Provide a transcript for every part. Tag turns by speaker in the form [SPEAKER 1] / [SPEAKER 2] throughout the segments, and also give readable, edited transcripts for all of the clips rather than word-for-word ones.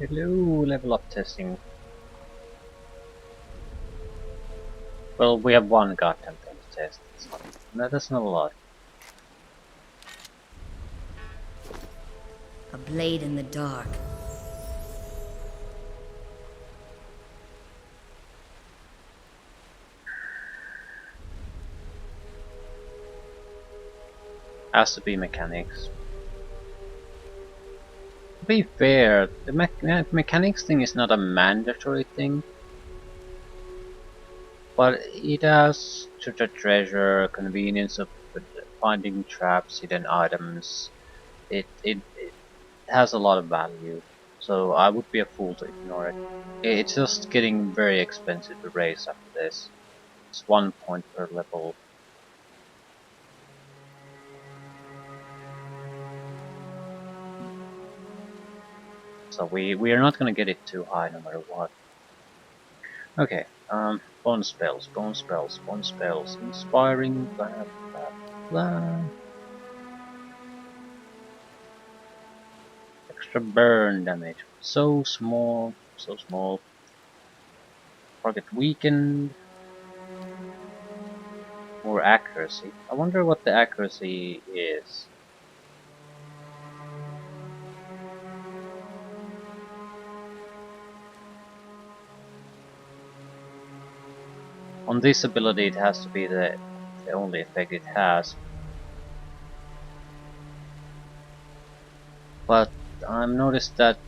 [SPEAKER 1] Hello, level up testing. Well, we have one goddamn thing to test. That's not a lot.
[SPEAKER 2] A blade in the dark.
[SPEAKER 1] Has to be mechanics. To be fair, the mechanics thing is not a mandatory thing. But it has such a treasure, convenience of finding traps, hidden items. It has a lot of value. So I would be a fool to ignore it. It's just getting very expensive to raise after this. It's 1 point per level. So we are not gonna get it too high no matter what. Okay, bone spells, bone spells, bone spells, inspiring, blah blah blah. Extra burn damage. So small, so small. Target weakened. More accuracy. I wonder what the accuracy is. On this ability it has to be the only effect it has. But I've noticed that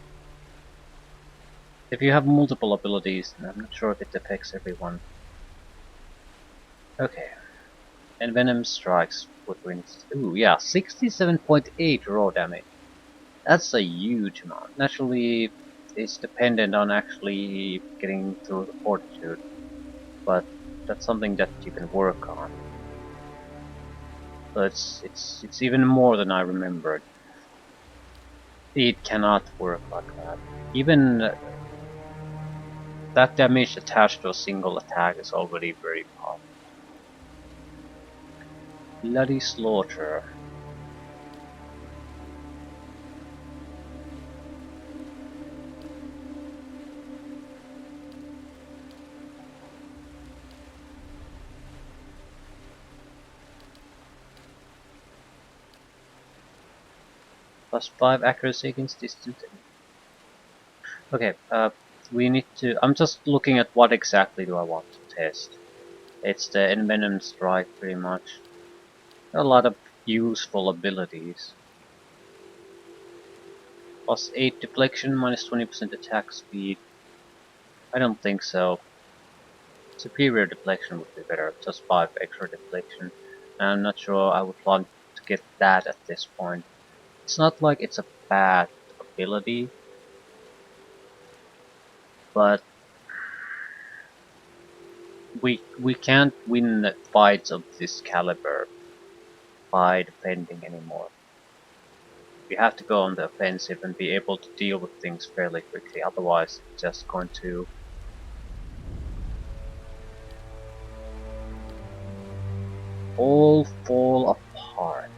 [SPEAKER 1] if you have multiple abilities, I'm not sure if it affects everyone. Okay. Envenom strikes footprints. Ooh, yeah, 67.8 raw damage. That's a huge amount. Naturally, it's dependent on actually getting through the fortitude, but that's something that you can work on. So it's even more than I remembered. It cannot work like that. Even that damage attached to a single attack is already very powerful. Bloody slaughter. +5 accuracy against distant enemies. Okay, we need to. I'm just looking at what exactly do I want to test. It's the envenom strike, pretty much. A lot of useful abilities. +8 deflection, -20% attack speed. I don't think so. Superior deflection would be better. Just 5 extra deflection. I'm not sure I would want to get that at this point. It's not like it's a bad ability, but we can't win fights of this caliber by defending anymore. We have to go on the offensive and be able to deal with things fairly quickly, otherwise it's just going to all fall apart.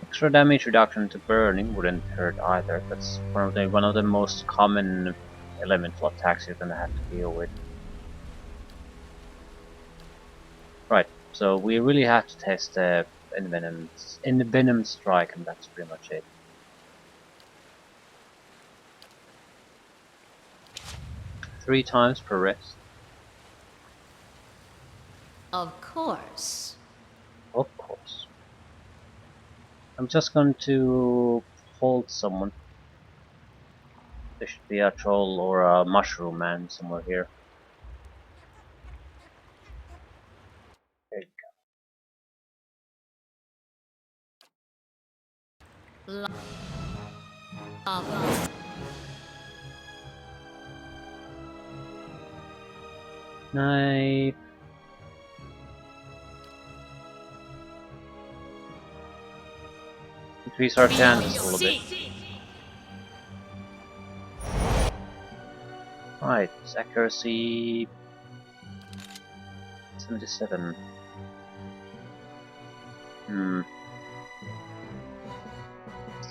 [SPEAKER 1] Extra damage reduction to burning wouldn't hurt either. That's one of the most common elemental attacks you're gonna have to deal with. Right, so we really have to test the envenom strike, and that's pretty much it. 3 times per rest.
[SPEAKER 2] Of course.
[SPEAKER 1] Of course. I'm just going to hold someone. There should be a troll or a mushroom man somewhere here. There you
[SPEAKER 2] Lava.
[SPEAKER 1] go. Night. Increase our chances a little bit. Right, accuracy 77.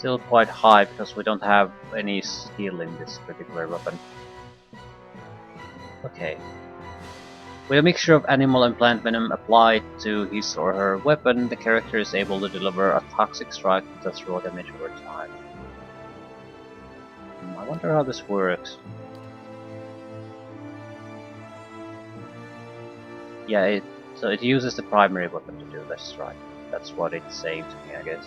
[SPEAKER 1] Still quite high because we don't have any skill in this particular weapon. Okay. With a mixture of animal and plant venom applied to his or her weapon, the character is able to deliver a toxic strike that does raw damage over time. I wonder how this works. Yeah, so it uses the primary weapon to do this strike. That's what it's saying to me, I guess.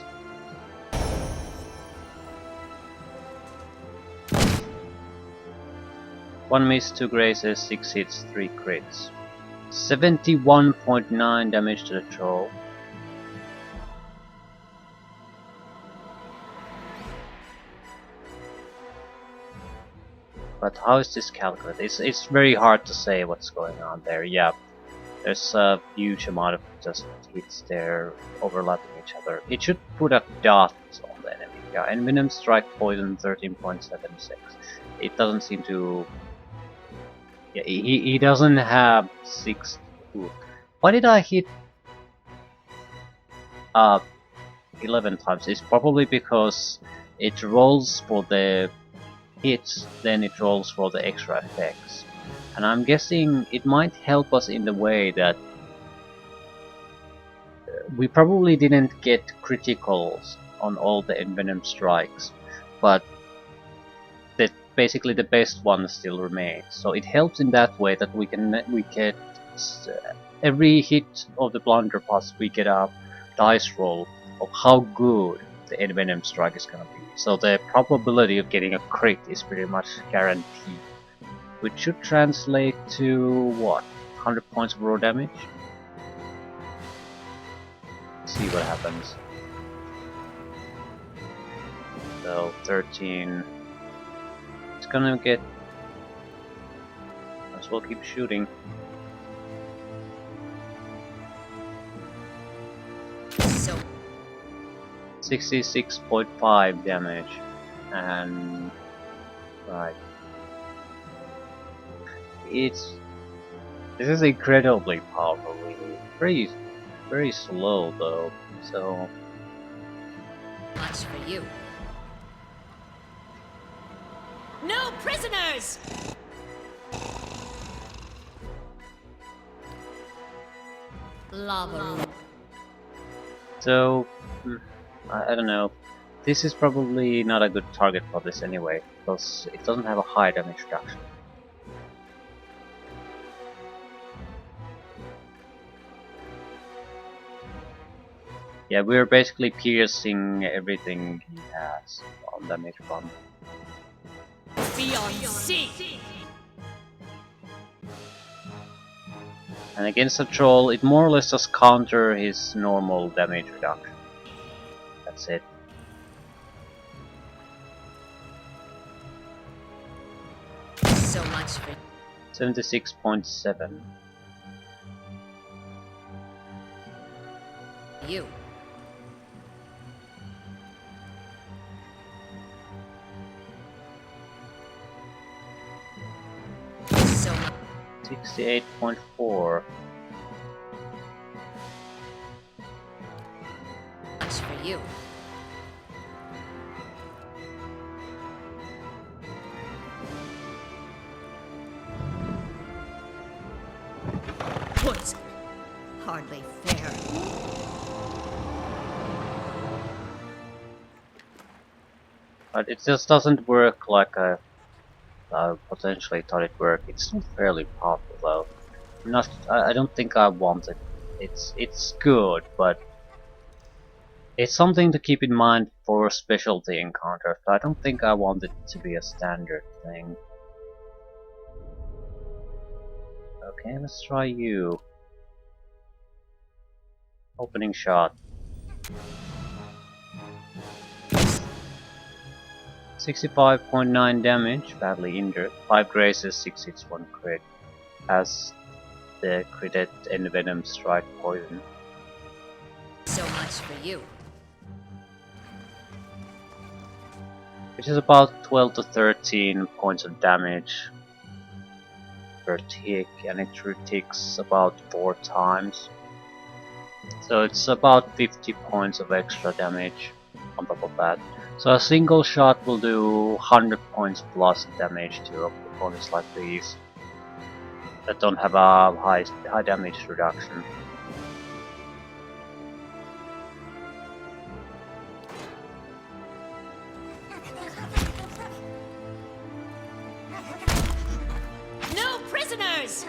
[SPEAKER 1] One miss, 2 grazes, 6 hits, 3 crits. 71.9 damage to the troll. But how is this calculated? It's very hard to say what's going on there. Yeah, there's a huge amount of just hits there overlapping each other. It should put a dot on the enemy. Yeah, and venom strike poison 13.76. It doesn't seem to. Yeah, he doesn't have 6. Ooh. Why did I hit 11 times? It's probably because it rolls for the hits, then it rolls for the extra effects. And I'm guessing it might help us in the way that we probably didn't get criticals on all the envenom strikes, but basically the best one still remains. So it helps in that way that we get every hit of the blunderbuss we get a dice roll of how good the envenom strike is gonna be. So the probability of getting a crit is pretty much guaranteed, which should translate to what, 100 points of raw damage. Let's see what happens. So 13. It's gonna get. Might as well keep shooting.
[SPEAKER 2] So
[SPEAKER 1] 66.5 damage, and right. This is incredibly powerful. Really. Very slow though. So
[SPEAKER 2] much for you. No prisoners! Lava room.
[SPEAKER 1] So, I don't know. This is probably not a good target for this anyway, because it doesn't have a high damage reduction. Yeah, we're basically piercing everything he has on damage bomb.
[SPEAKER 2] Beyond sea!
[SPEAKER 1] And against a troll, it more or less just counter his normal damage reduction. That's it.
[SPEAKER 2] So much for
[SPEAKER 1] 76.7.
[SPEAKER 2] you. So much
[SPEAKER 1] 68.4.
[SPEAKER 2] for you. Poison. Hardly fair.
[SPEAKER 1] But it just doesn't work like I potentially thought it worked. It's still fairly powerful though. I don't think I want it. It's good, but it's something to keep in mind for specialty encounters. I don't think I want it to be a standard thing. Okay, let's try you. Opening shot. 65.9 damage, badly injured. 5 grazes, 6 hits, 1 crit. Has the critted envenom strike poison.
[SPEAKER 2] So much for you.
[SPEAKER 1] Which is about 12 to 13 points of damage per tick, and it reticks about 4 times. So it's about 50 points of extra damage. on top of that. So a single shot will do 100 points plus damage to opponents like these that don't have a high damage reduction.
[SPEAKER 2] No prisoners!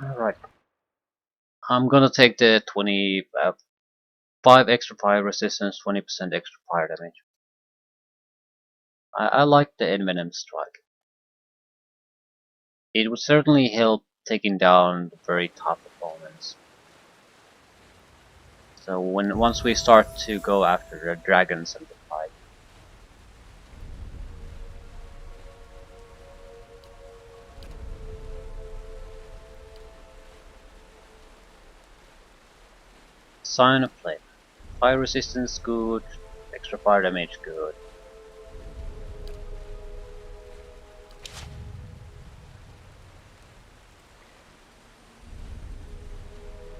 [SPEAKER 1] Alright, I'm gonna take the 5 extra fire resistance, 20% extra fire damage. I like the envenom strike. It would certainly help taking down the very tough opponents. So once we start to go after the dragons and the fight. Sign of Flame. Fire resistance good, extra fire damage good.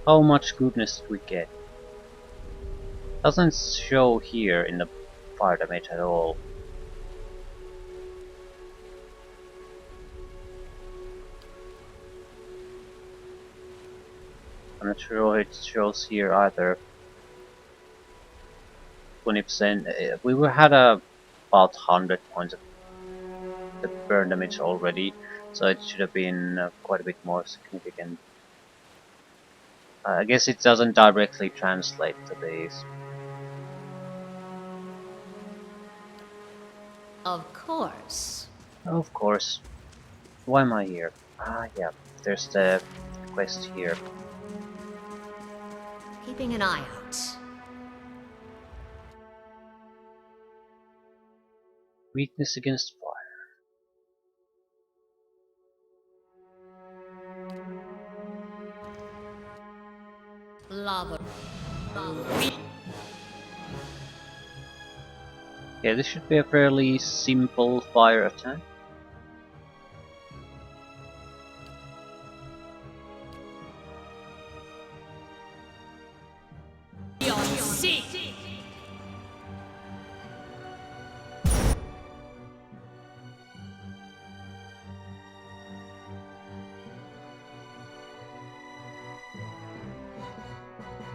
[SPEAKER 1] How much goodness did we get? Doesn't show here in the fire damage at all. I'm not sure it shows here either. 20%. We had about 100 points of the burn damage already, so it should have been quite a bit more significant. I guess it doesn't directly translate to these.
[SPEAKER 2] Of course.
[SPEAKER 1] Of course. Why am I here? Ah, yeah. There's the quest here.
[SPEAKER 2] Keeping an eye out.
[SPEAKER 1] Weakness against fire.
[SPEAKER 2] Lava.
[SPEAKER 1] Yeah, this should be a fairly simple fire attack.
[SPEAKER 2] See.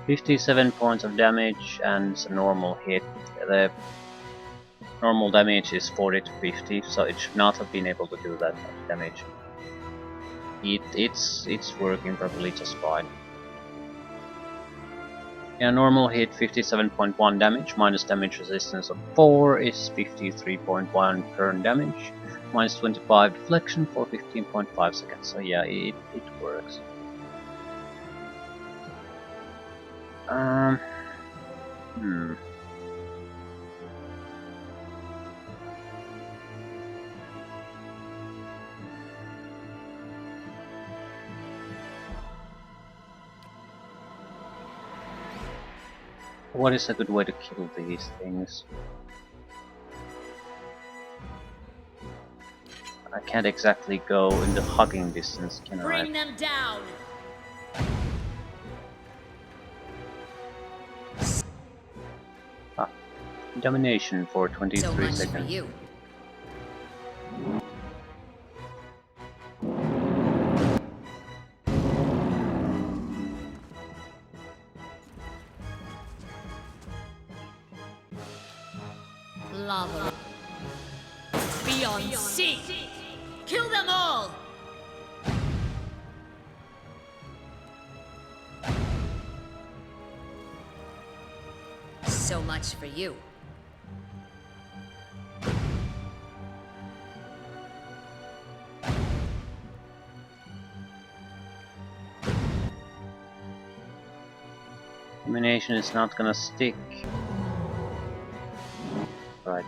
[SPEAKER 1] 57 points of damage and it's a normal hit. The normal damage is 40 to 50, so it should not have been able to do that much damage. It's working probably just fine. Yeah, normal hit 57.1 damage, minus damage resistance of 4 is 53.1 turn damage, minus 25 deflection for 15.5 seconds. So yeah, it works. Hmm. What is a good way to kill these things? I can't exactly go in the hugging distance, can I?
[SPEAKER 2] Bring them down.
[SPEAKER 1] Ah, domination for 23
[SPEAKER 2] So much
[SPEAKER 1] seconds.
[SPEAKER 2] for you. Lava. Beyond sea. Kill them all. So much for you.
[SPEAKER 1] Domination is not gonna stick. Right.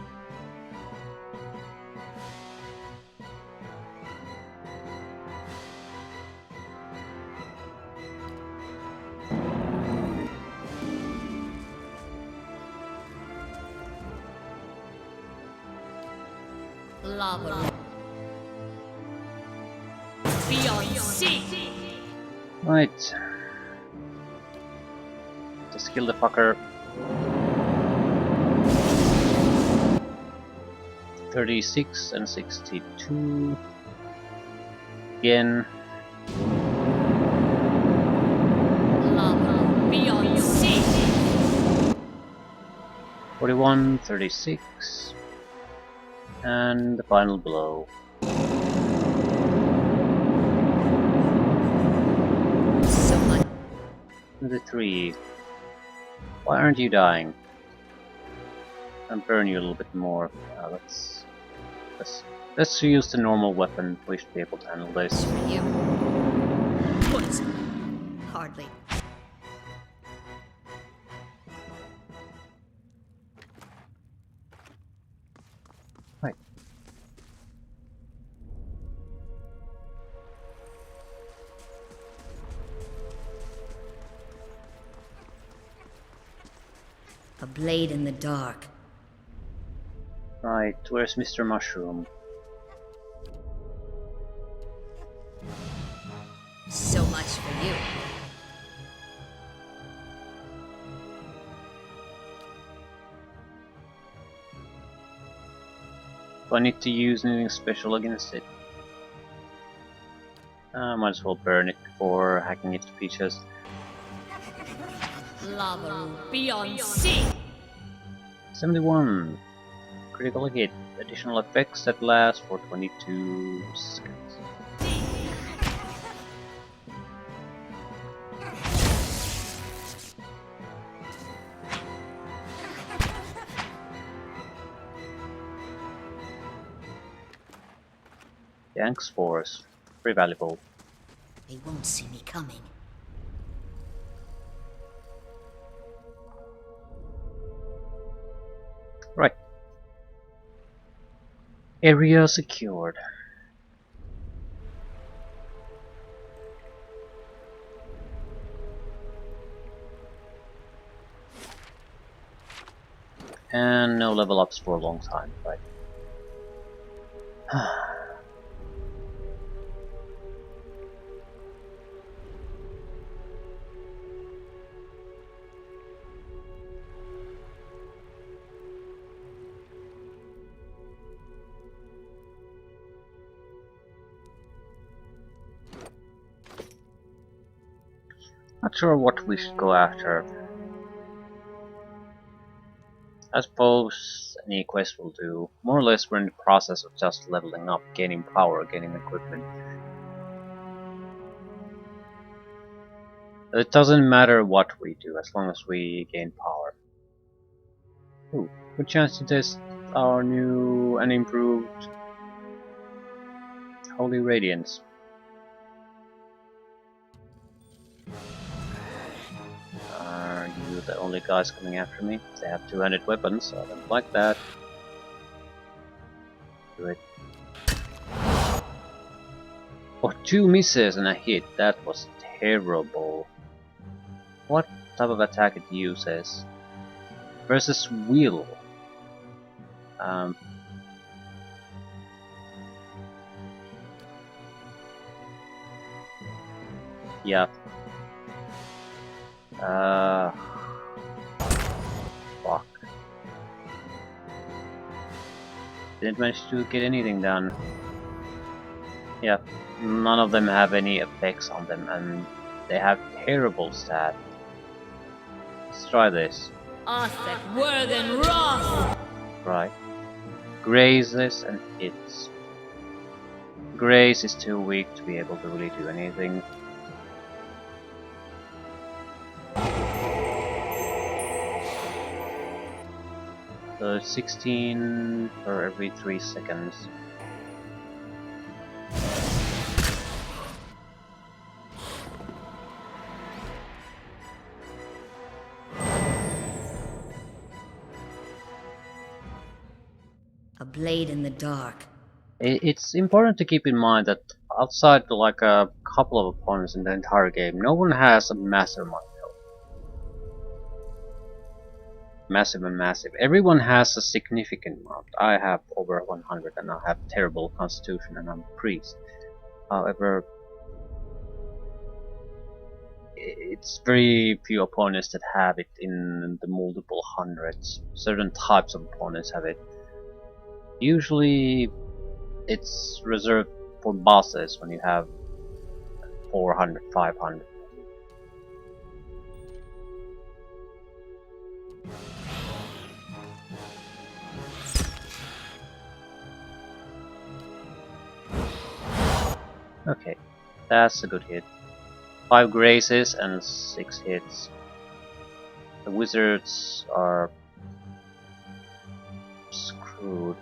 [SPEAKER 2] Lava. Be on sync.
[SPEAKER 1] Right. Just kill the fucker. 36 and 62. Again.
[SPEAKER 2] Lava. Be on sync.
[SPEAKER 1] 41, 36. And the final blow.
[SPEAKER 2] So much.
[SPEAKER 1] 23. Why aren't you dying? I'll burn you a little bit more. Let's use the normal weapon. We should be able to handle this.
[SPEAKER 2] For you. Poison. Hardly.
[SPEAKER 1] Right.
[SPEAKER 2] A blade in the dark.
[SPEAKER 1] Right, where's Mr. Mushroom?
[SPEAKER 2] So much for you.
[SPEAKER 1] Do I need to use anything special against it? I might as well burn it before hacking it to pieces.
[SPEAKER 2] Lava. Be on sync.
[SPEAKER 1] 71. Critical hit. Additional effects that last for 22 seconds. Yanks Force. Very valuable.
[SPEAKER 2] They won't see me coming.
[SPEAKER 1] Right. Area secured. And no level ups for a long time, right? Not sure what we should go after. I suppose any quest will do. More or less we're in the process of just leveling up, gaining power, gaining equipment. It doesn't matter what we do as long as we gain power. Ooh, good chance to test our new and improved Holy Radiance. Are you the only guys coming after me? They have 200 weapons, so I don't like that. Do it. Oh, 2 misses and a hit. That was terrible. What type of attack it uses? Versus Wheel. Yeah. Fuck. Didn't manage to get anything done. Yeah, none of them have any effects on them, and they have terrible stat. Let's try this.
[SPEAKER 2] Arthur Worthen Wrath.
[SPEAKER 1] Right. Grazes and hits. Graze is too weak to be able to really do anything. So 16 per every 3 seconds.
[SPEAKER 2] A blade in the dark.
[SPEAKER 1] It's important to keep in mind that outside like a couple of opponents in the entire game, no one has a massive amount of health. Massive and massive. Everyone has a significant amount. I have over 100 and I have terrible constitution and I'm a priest. However, it's very few opponents that have it in the multiple hundreds. Certain types of opponents have it. Usually it's reserved for bosses when you have 400, 500. Okay, that's a good hit. 5 graces and 6 hits. The wizards are screwed.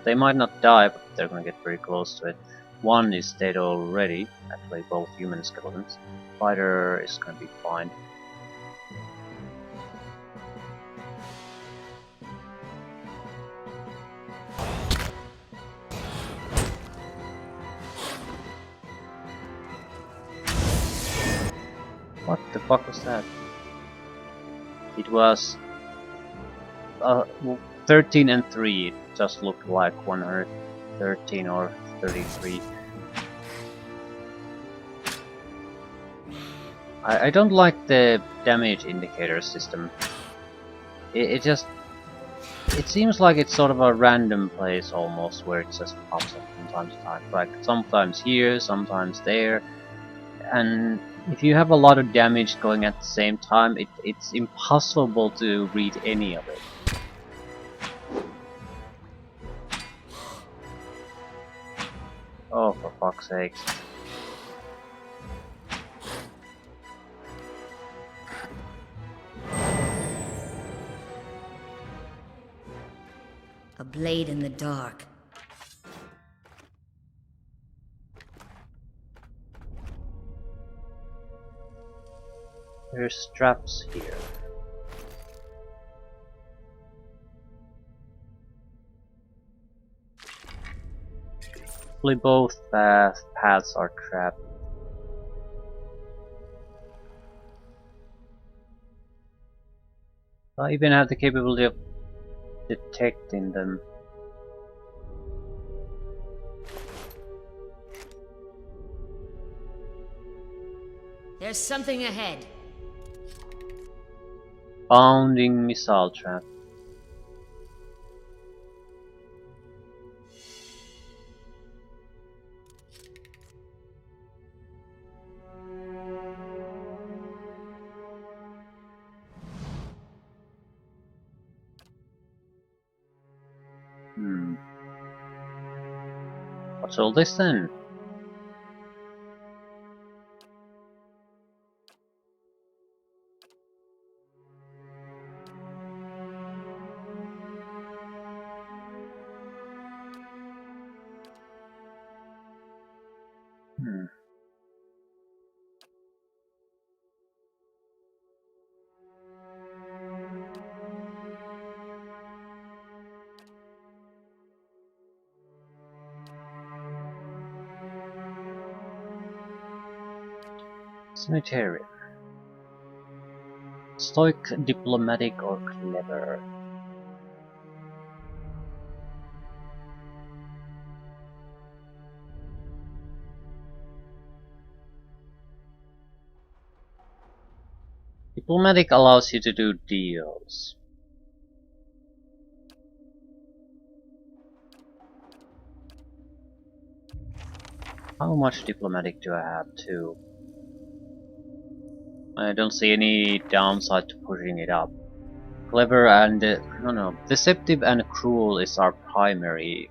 [SPEAKER 1] They might not die, but they're gonna get very close to it. One is dead already, actually both human skeletons. Fighter is gonna be fine. What the fuck was that? It was 13 and 3. It just looked like 113 or 33. I don't like the damage indicator system. It seems like it's sort of a random place almost, where it just pops up from time to time. Like sometimes here, sometimes there. And if you have a lot of damage going at the same time, it's impossible to read any of it. Oh, for fuck's sakes.
[SPEAKER 2] A blade in the dark.
[SPEAKER 1] There's traps here. Hopefully both paths are trapped. I even have the capability of detecting them.
[SPEAKER 2] There's something ahead.
[SPEAKER 1] Bounding missile trap. Hmm. What's all this then? Hmm. Sanitarium. Stoic, diplomatic, or clever? Diplomatic allows you to do deals. How much diplomatic do I have too? I don't see any downside to pushing it up. Clever and no, deceptive and cruel is our primary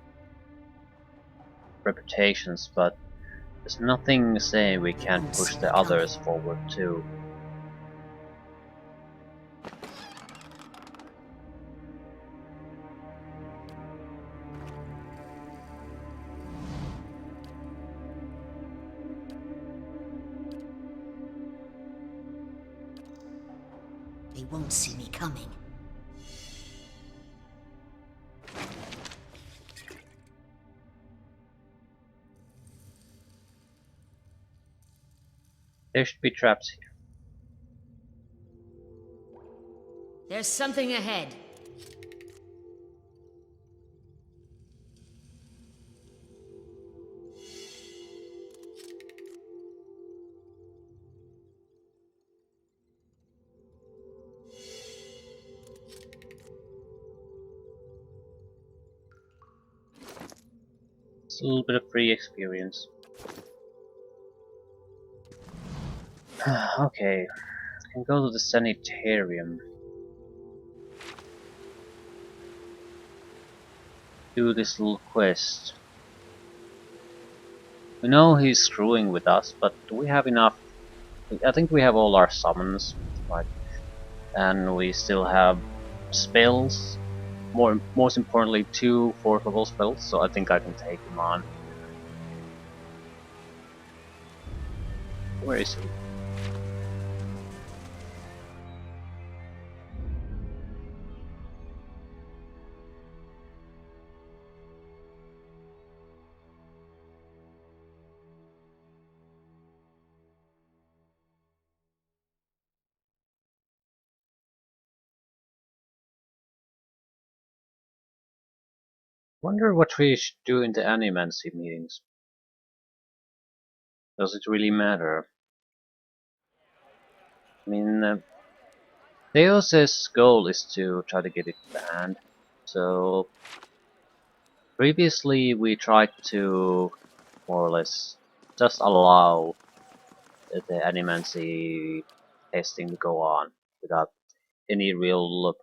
[SPEAKER 1] reputations, but there's nothing saying we
[SPEAKER 2] They
[SPEAKER 1] can't
[SPEAKER 2] won't
[SPEAKER 1] push
[SPEAKER 2] see me
[SPEAKER 1] the
[SPEAKER 2] coming.
[SPEAKER 1] others forward too.
[SPEAKER 2] They won't see me coming.
[SPEAKER 1] There should be traps here.
[SPEAKER 2] There's something ahead.
[SPEAKER 1] a little bit of free experience. Okay, can go to the sanitarium. Do this little quest. We know he's screwing with us, but do we have enough? I think we have all our summons, right? And we still have spells. Most importantly, two fourth level spells, so I think I can take him on. Where is he? Wonder what we should do in the animancy meetings. Does it really matter? I mean, Theos's goal is to try to get it banned. So previously we tried to more or less just allow the animancy testing to go on without any real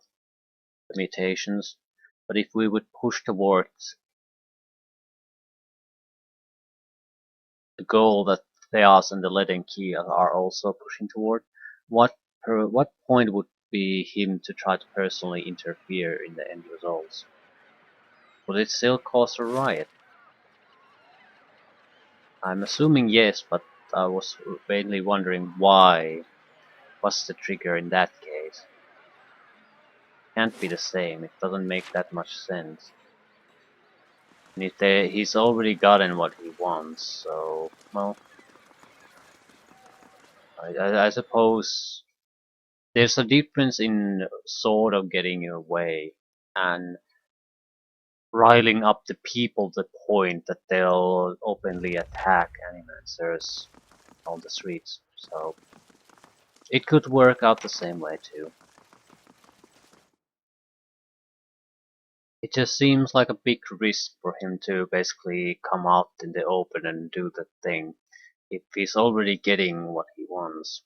[SPEAKER 1] limitations. But if we would push towards the goal that Theos and the Leaden Key are also pushing toward, what point would be him to try to personally interfere in the end results? Would it still cause a riot? I'm assuming yes, but I was vaguely wondering why. What's the trigger in that case? Can't be the same, it doesn't make that much sense. And if he's already gotten what he wants, so, well, I suppose there's a difference in sort of getting your way and riling up the people to the point that they'll openly attack animancers on the streets. So it could work out the same way too. It just seems like a big risk for him to basically come out in the open and do the thing if he's already getting what he wants.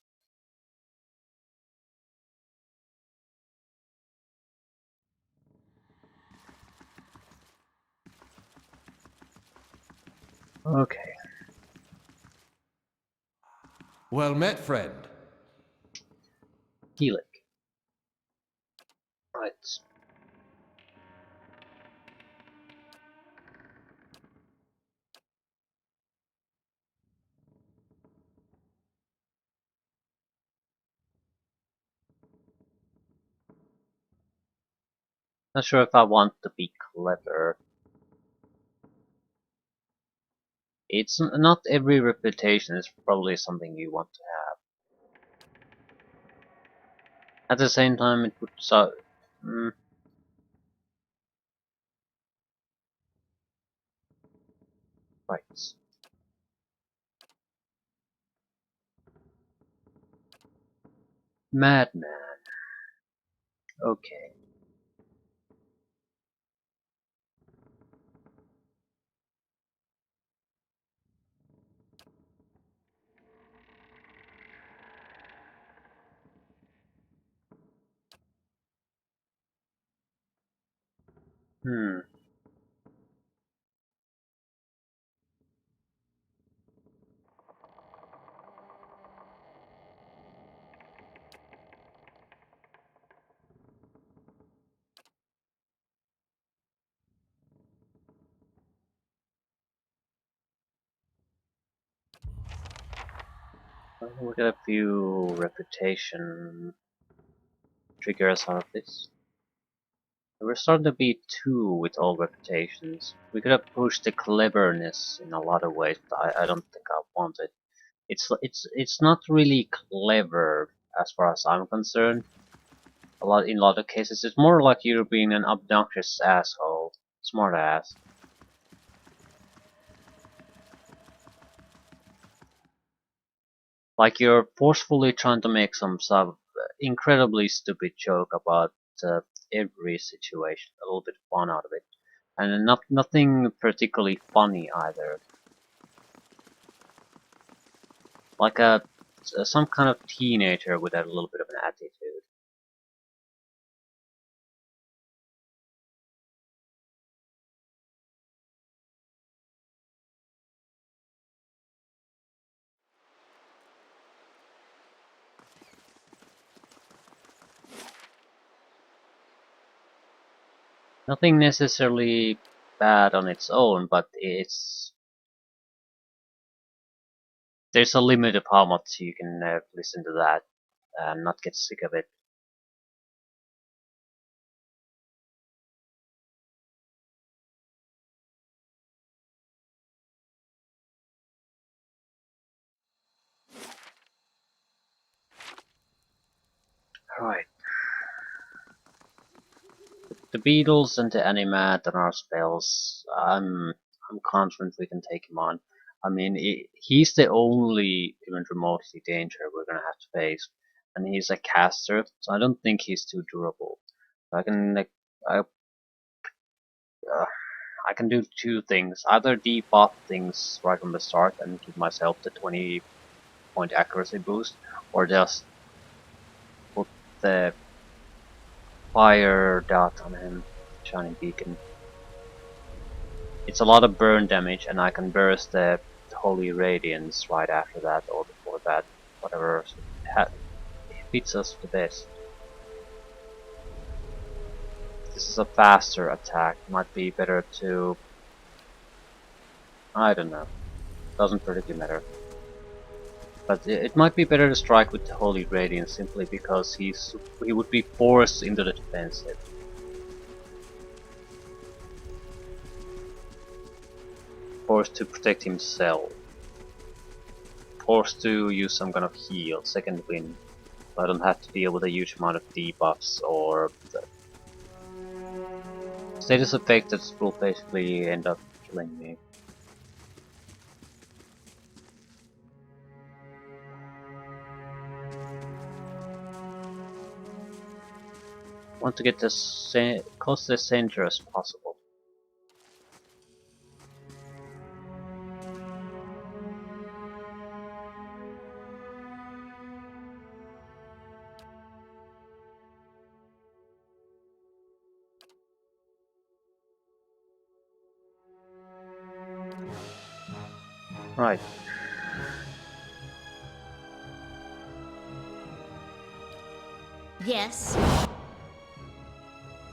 [SPEAKER 1] Okay,
[SPEAKER 3] Well met, friend.
[SPEAKER 1] Helic. Right. Not sure if I want to be clever. It's not every reputation is probably something you want to have. At the same time, it would so. Mm, right. Madman. Okay. Hmm. We'll get a few reputation triggers out of this. We're starting to be two with all reputations. We could have pushed the cleverness in a lot of ways, but I don't think I want it. It's not really clever as far as I'm concerned. In a lot of cases, it's more like you're being an obnoxious asshole, smart ass. Like you're forcefully trying to make some sort of incredibly stupid joke about uh, every situation, a little bit fun out of it. and nothing particularly funny either. Like some kind of teenager with a little bit of an attitude. Nothing necessarily bad on its own, but there's a limit of how much you can listen to that and not get sick of it. Alright. The Beatles and the Animat and our spells, I'm confident we can take him on. I mean, he's the only even remotely danger we're gonna have to face, and he's a caster, so I don't think he's too durable. I can like, I, uh, I can do two things: either debuff things right from the start and give myself the 20-point accuracy boost, or just put the fire dot on him, shining beacon. It's a lot of burn damage, and I can burst the Holy Radiance right after that or before that, whatever fits us the best. This is a faster attack, might be better to... I don't know, doesn't particularly matter. But it might be better to strike with the Holy Radiance simply because he would be forced into the defensive. Forced to protect himself. Forced to use some kind of heal, second wind. So I don't have to deal with a huge amount of debuffs or the status effect that will basically end up killing me. Want to get as close to the center as possible. Right.
[SPEAKER 2] Yes.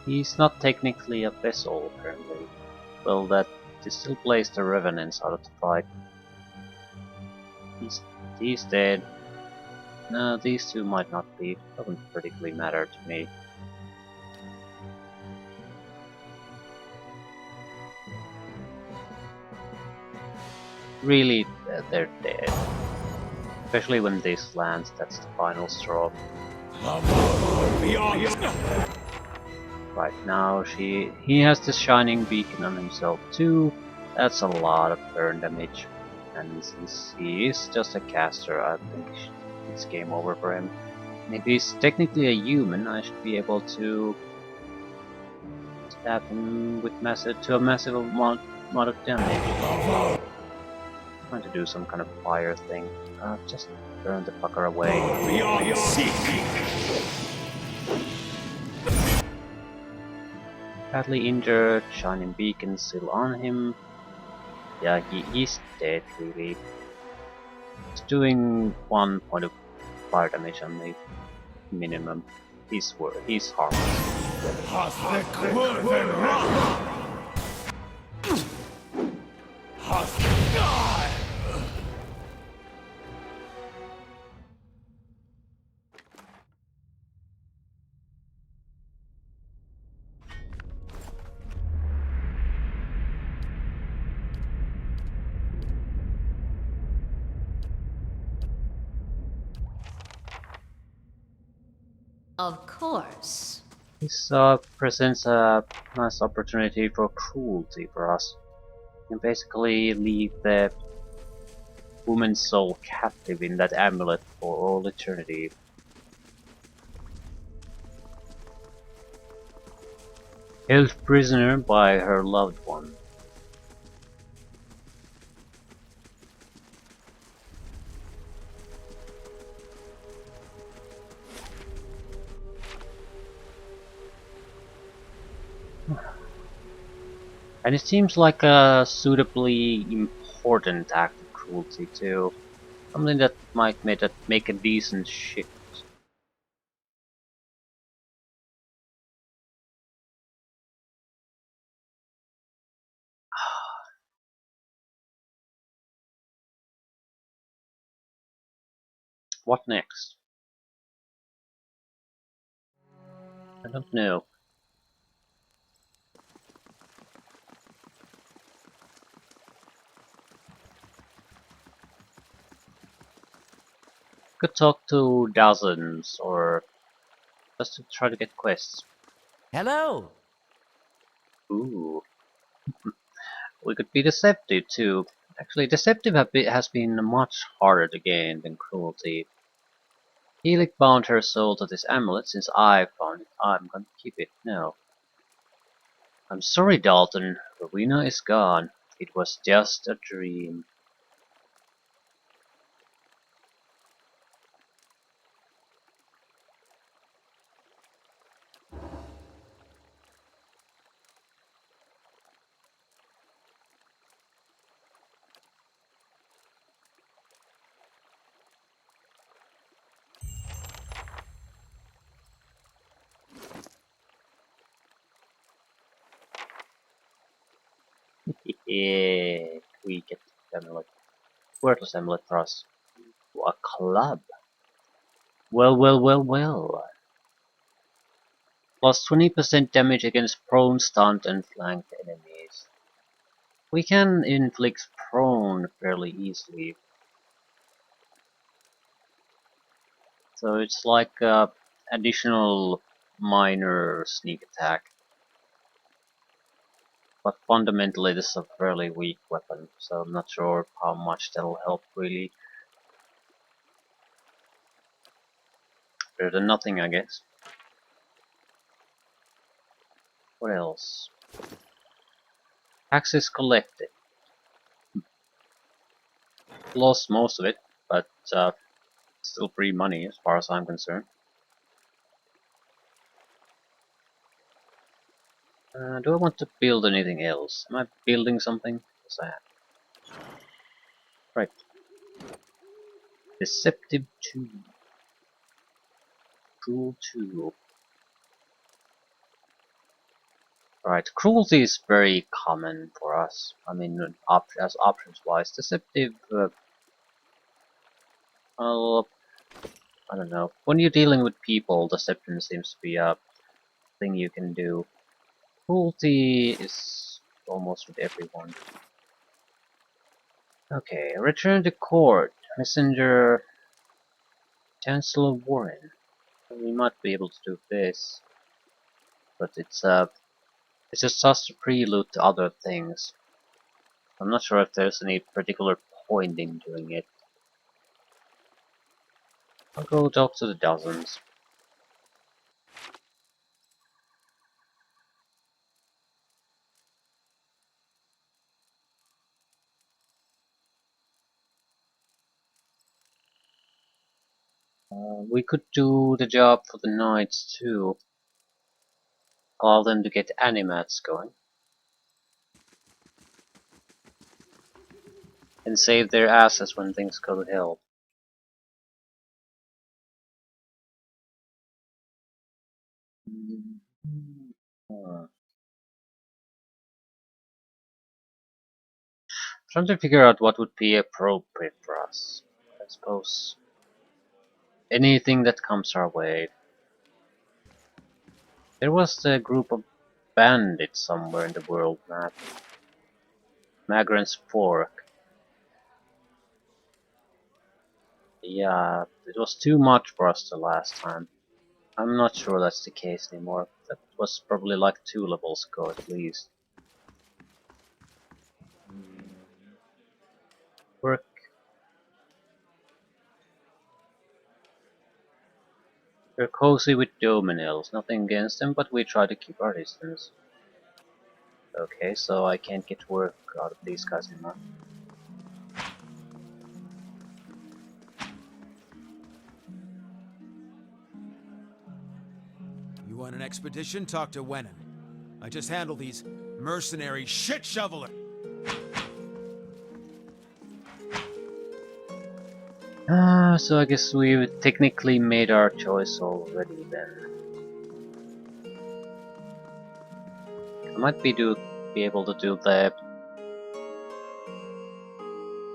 [SPEAKER 1] He's not technically a vessel, apparently. Well, that still plays the revenants out of the fight. He's dead. No, these two might not be. Doesn't particularly matter to me. Really, they're dead. Especially when this lands, that's the final straw. Right now, he has this shining beacon on himself too. That's a lot of burn damage. And since he is just a caster, I think it's game over for him. And if he's technically a human, I should be able to stab him with a massive amount of damage. Trying to do some kind of fire thing. Just burn the fucker away. Badly injured, shining beacon still on him. Yeah, he's dead really. He's doing 1 point of fire damage on me, minimum. He's harmless.
[SPEAKER 2] Of course.
[SPEAKER 1] This presents a nice opportunity for cruelty for us. You can basically leave the woman's soul captive in that amulet for all eternity. Held prisoner by her loved one. And it seems like a suitably important act of cruelty too. Something that might make a decent shift. What next? I don't know. Could talk to dozens or just to try to get quests.
[SPEAKER 3] Hello.
[SPEAKER 1] Ooh. We could be deceptive too. Actually, deceptive has been much harder to gain than cruelty. Helic bound her soul to this amulet since I found it. I'm going to keep it now. I'm sorry, Dalton. Rowena is gone. It was just a dream. Yeah, we get the amulet. Worthless amulet for us. A club. Well, well, well, well. Plus 20% damage against prone, stunned, and flanked enemies. We can inflict prone fairly easily. So it's like additional minor sneak attack. But fundamentally this is a fairly weak weapon, so I'm not sure how much that'll help really. Better than nothing, I guess. What else? Taxes collected. Lost most of it, but still free money as far as I'm concerned. Do I want to build anything else? Am I building something? Yes, I am. Right. Deceptive 2. Cruel 2. Right. Cruelty is very common for us. I mean, as options wise. Deceptive, well, I don't know. When you're dealing with people, deception seems to be a thing you can do. Cruelty is almost with everyone. Okay, return to court. Messenger Chancellor Warren. We might be able to do this, but it's just a prelude to other things. I'm not sure if there's any particular point in doing it. I'll go talk to the dozens. We could do the job for the knights too. Allow them to get animats going. And save their asses when things go to hell. Hmm. Trying to figure out what would be appropriate for us. I suppose anything that comes our way. There was a group of bandits somewhere in the world map. Magrant's Fork. Yeah, it was too much for us the last time. I'm not sure that's the case anymore. That was probably like 2 levels ago at least. Work. We're cozy with Doemenels. Nothing against them, but we try to keep our distance. Okay, so I can't get work out of these guys anymore.
[SPEAKER 3] You want an expedition? Talk to Wenin. I just handle these mercenary shit shovelers.
[SPEAKER 1] So I guess we've technically made our choice already then. I might be able to do the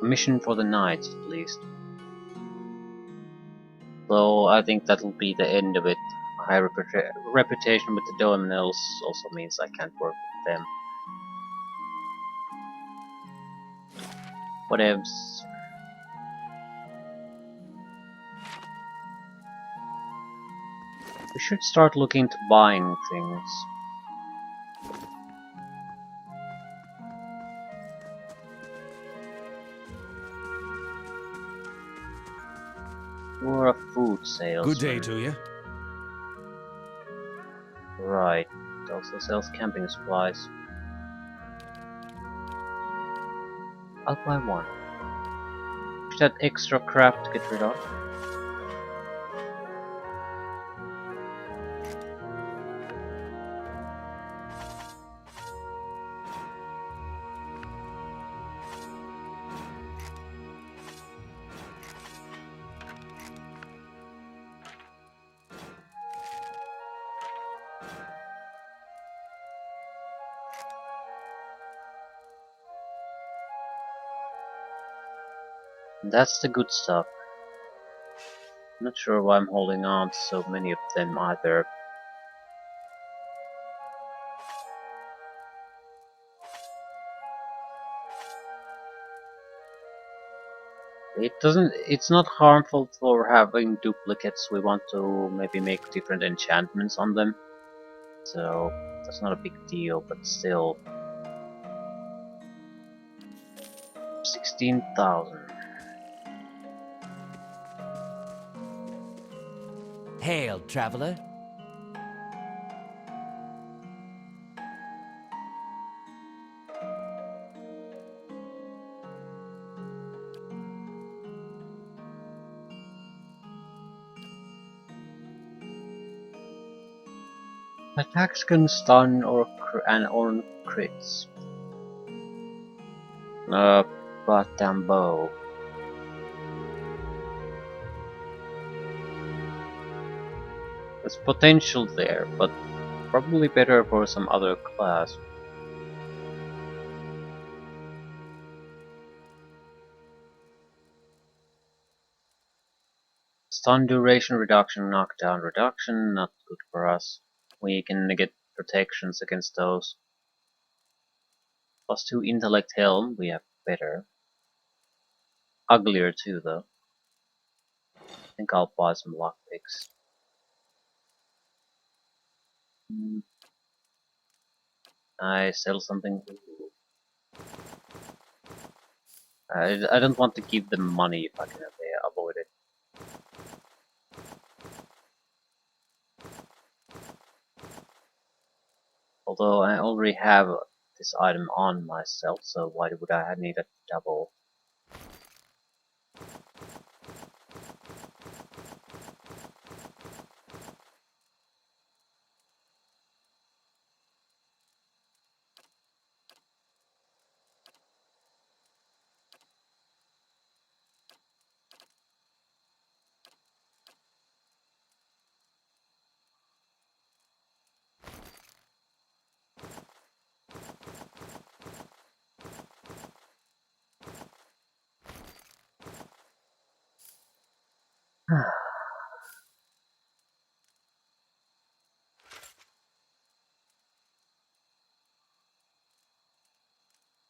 [SPEAKER 1] mission for the night at least. Though I think that'll be the end of it. High reputation with the Doemenels also means I can't work with them. Whatevs. We should start looking into buying things. Or a food
[SPEAKER 3] Good day
[SPEAKER 1] salesman.
[SPEAKER 3] to you.
[SPEAKER 1] Right. It also sells camping supplies. I'll buy one. Is that extra crap to get rid of? That's the good stuff. Not sure why I'm holding on to so many of them either. It's not harmful for having duplicates. We want to maybe make different enchantments on them. So that's not a big deal, but still. 16,000.
[SPEAKER 4] Hail, traveler.
[SPEAKER 1] Attacks can stun and on crits. Goddamn bow. There's potential there, but probably better for some other class. Stun duration reduction, knockdown reduction, not good for us. We can get protections against those. Plus 2 intellect helm, we have better. Uglier too though. I think I'll buy some lockpicks. I sell something. I don't want to give them money if I can avoid it. Although I already have this item on myself, so why would I need a double?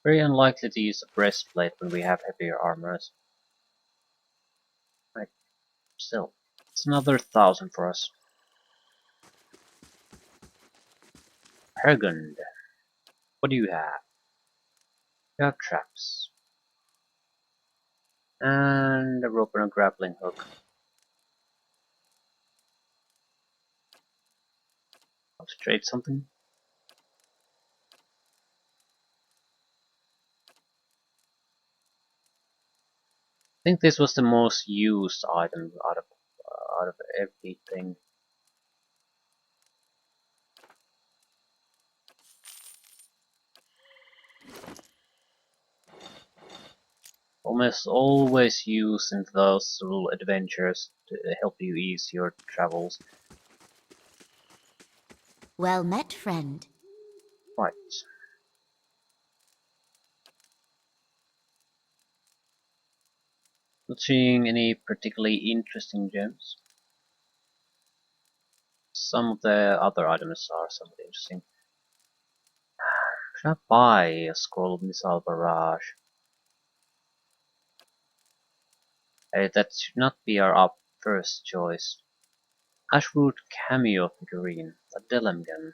[SPEAKER 1] Very unlikely to use a breastplate when we have heavier armors. Right, still. It's another 1,000 for us. Hergund, what do you have? You have traps. And a rope and a grappling hook. I'll trade something. think this was the most used item out of everything. Almost always used in those little adventures to help you ease your travels.
[SPEAKER 2] Well met, friend.
[SPEAKER 1] Right. Not seeing any particularly interesting gems. Some of the other items are somewhat interesting. Should I buy a scroll missile barrage? That should not be our first choice. Ashwood cameo figurine, a Delemgan.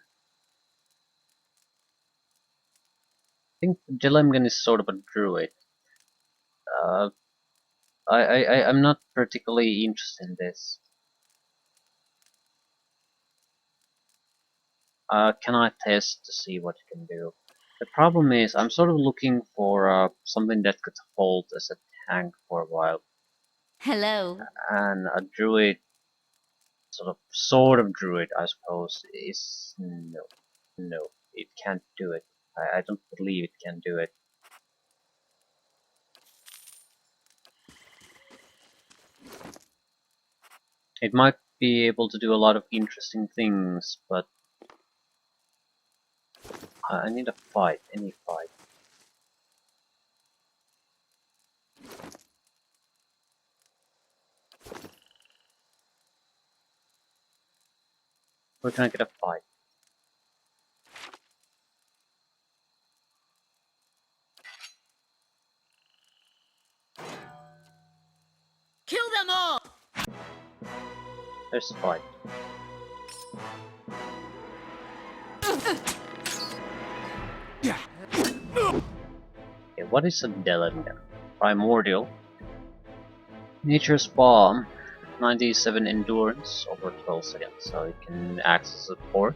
[SPEAKER 1] I think Delemgan is sort of a druid. Uh, I'm not particularly interested in this. Can I test to see what it can do? The problem is I'm sort of looking for something that could hold as a tank for a while,
[SPEAKER 2] Hello.
[SPEAKER 1] and a druid, sort of druid, I suppose, is no, it can't do it. I don't believe it can do it. It might be able to do a lot of interesting things, but I need a fight, any fight. Where can I get a fight?
[SPEAKER 2] Kill them all!
[SPEAKER 1] There's a fight. Okay, what is a Delengan? Primordial. Nature's Bomb. 97 endurance over 12 seconds, so it can act as support.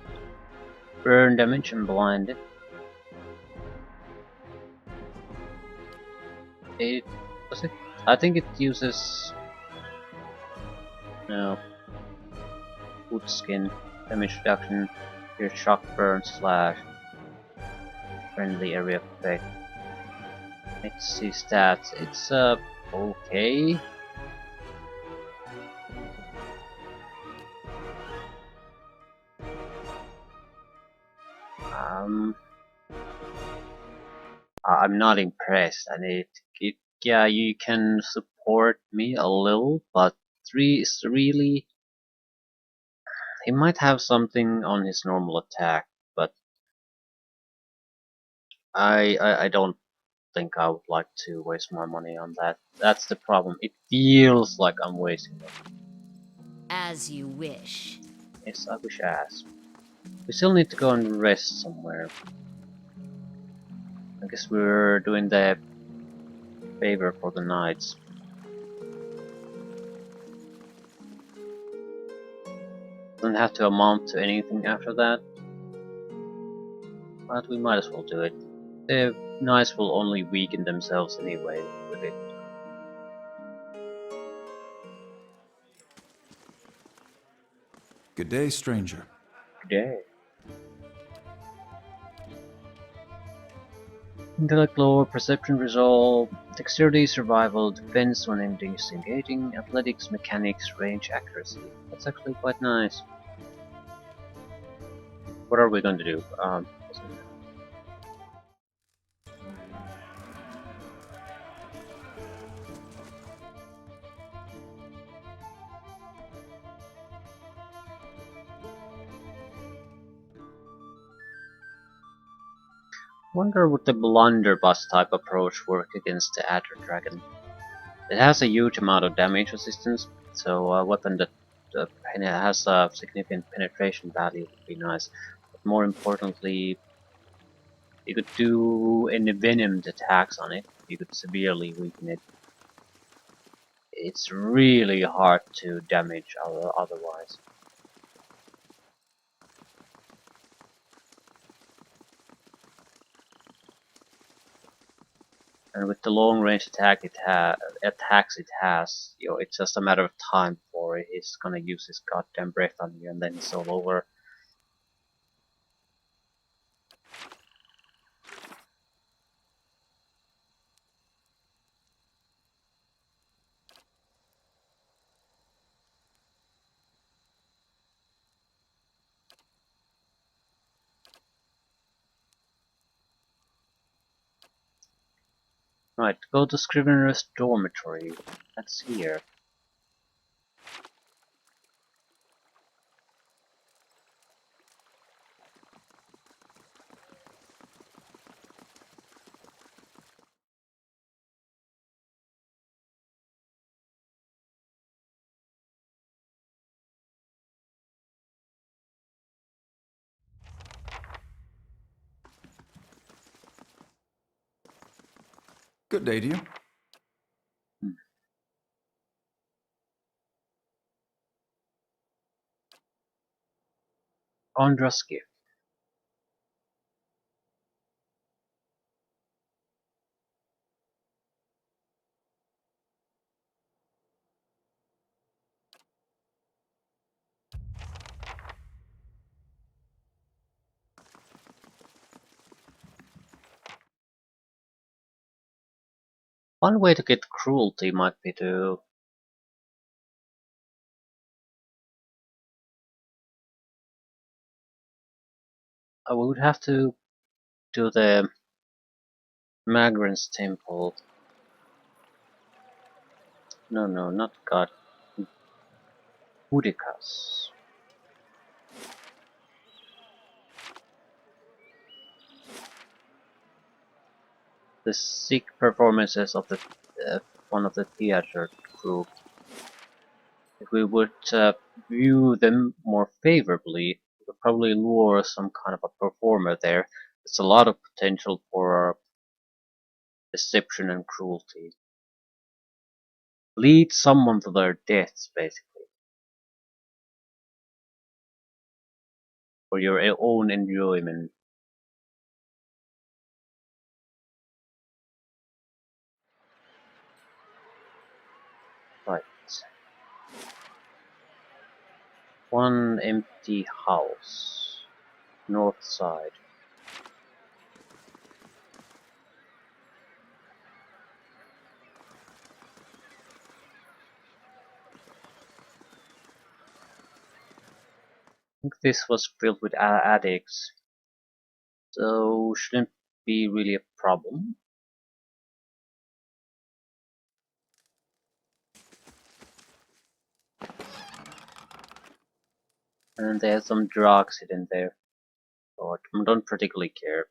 [SPEAKER 1] Burn damage and blinded. It does it? I think it uses no wood skin damage reduction. Your shock burn slash friendly area effect. Let's see stats. It's okay. Um, I'm not impressed, and it yeah, you can support me a little, but 3 is really. He might have something on his normal attack, but I don't think I would like to waste my money on that. That's the problem. It feels like I'm wasting it.
[SPEAKER 2] As you wish.
[SPEAKER 1] Yes, I wish I asked. We still need to go and rest somewhere. I guess we're doing the favor for the knights. Doesn't have to amount to anything after that, but we might as well do it. The knights will only weaken themselves anyway with it.
[SPEAKER 5] Good day, stranger.
[SPEAKER 1] Today. Intellect lore, perception resolve, dexterity, survival, defense when disengaging, athletics, mechanics, range, accuracy. That's actually quite nice. What are we going to do? Wonder would the blunderbuss type approach work against the adder dragon? It has a huge amount of damage resistance, so a weapon that has a significant penetration value would be nice. But more importantly, you could do any venomed attacks on it. You could severely weaken it. It's really hard to damage otherwise. And with the long range attacks it has, it's just a matter of time before he's gonna use his goddamn breath on you, and then it's all over. Right, go to Scrivener's dormitory. That's here.
[SPEAKER 5] Good day to you.
[SPEAKER 1] Hmm. Ondra's gift. One way to get cruelty might be to... I would have to do the Magran's temple. No, no, not God. Boudica's. The sick performances of the one of the theater group. If we would view them more favorably, we could probably lure some kind of a performer there. There's a lot of potential for deception and cruelty. Lead someone to their deaths, basically, for your own enjoyment. Right. One empty house. North side. I think this was filled with addicts, so shouldn't be really a problem. And there's some drugs hidden there, but I don't particularly care.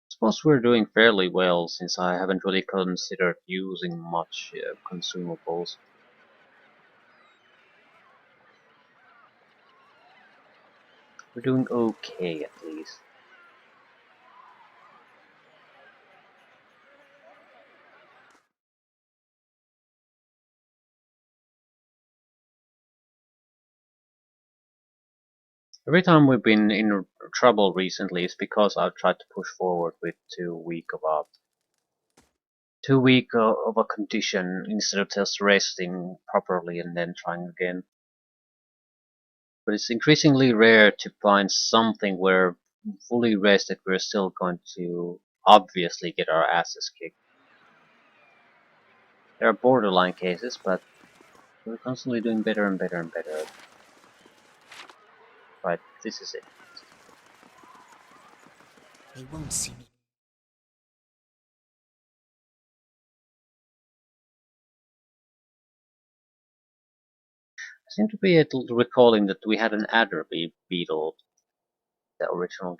[SPEAKER 1] Suppose we're doing fairly well since I haven't really considered using much consumables. We're doing okay at least. Every time we've been in trouble recently is because I've tried to push forward with too weak of a condition instead of just resting properly and then trying again. But it's increasingly rare to find something where fully rested we're still going to obviously get our asses kicked. There are borderline cases, but we're constantly doing better and better and better. Right, this is it.
[SPEAKER 2] They won't see me.
[SPEAKER 1] I seem to be recalling that we had an adder beetle, the original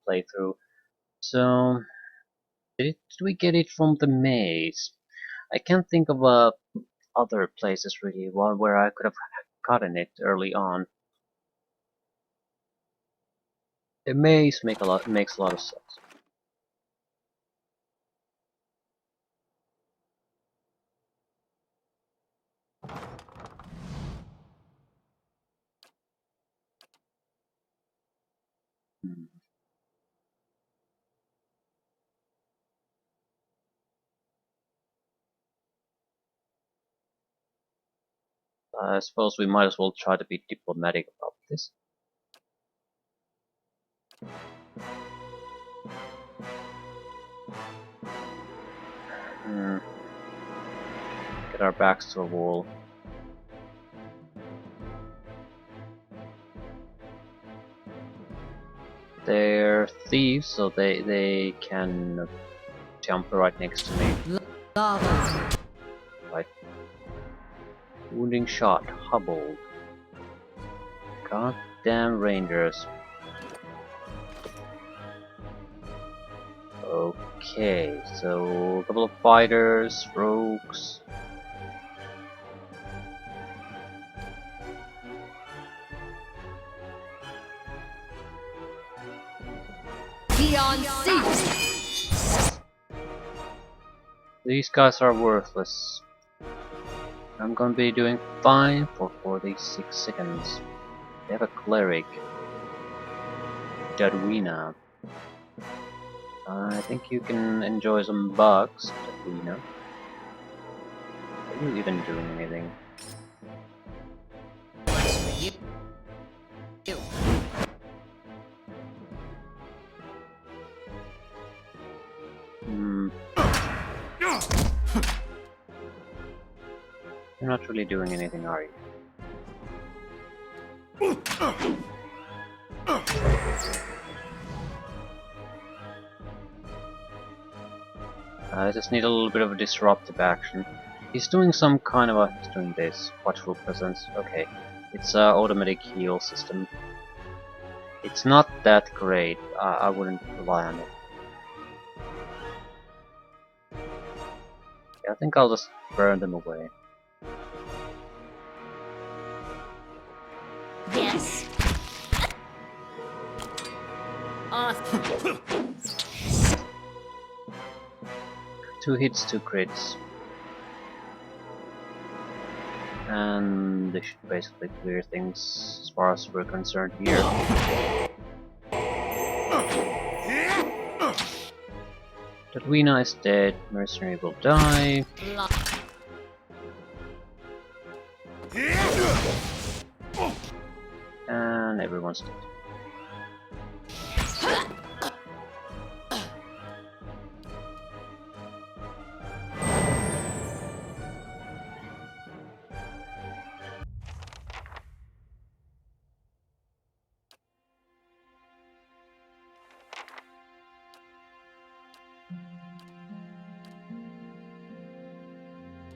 [SPEAKER 1] playthrough. So, did we get it from the maze? I can't think of other places really where I could have gotten it early on. The maze makes a lot of sense. Hmm. I suppose we might as well try to be diplomatic about this. Hmm. Get our backs to a wall. They're thieves, so they can jump right next to me.
[SPEAKER 2] Lava.
[SPEAKER 1] Right. Wounding shot, hobbled. Goddamn rangers. Okay, so a couple of fighters, rogues.
[SPEAKER 2] Beyond sea.
[SPEAKER 1] These guys are worthless. I'm gonna be doing fine for 46 seconds. They have a cleric. Jadwina. I think you can enjoy some bugs, Jadwina. Are you even doing anything?
[SPEAKER 2] You.
[SPEAKER 1] Hmm. You're not really doing anything, are you? I just need a little bit of a disruptive action. He's doing some kind of a... he's doing this. Watchful presence. Okay. It's a automatic heal system. It's not that great. I wouldn't rely on it. Yeah, I think I'll just burn them away.
[SPEAKER 2] Yes. Awesome.
[SPEAKER 1] 2 hits, 2 crits. And they should basically clear things as far as we're concerned here. Tatwina is dead, Mercenary will die. And everyone's dead.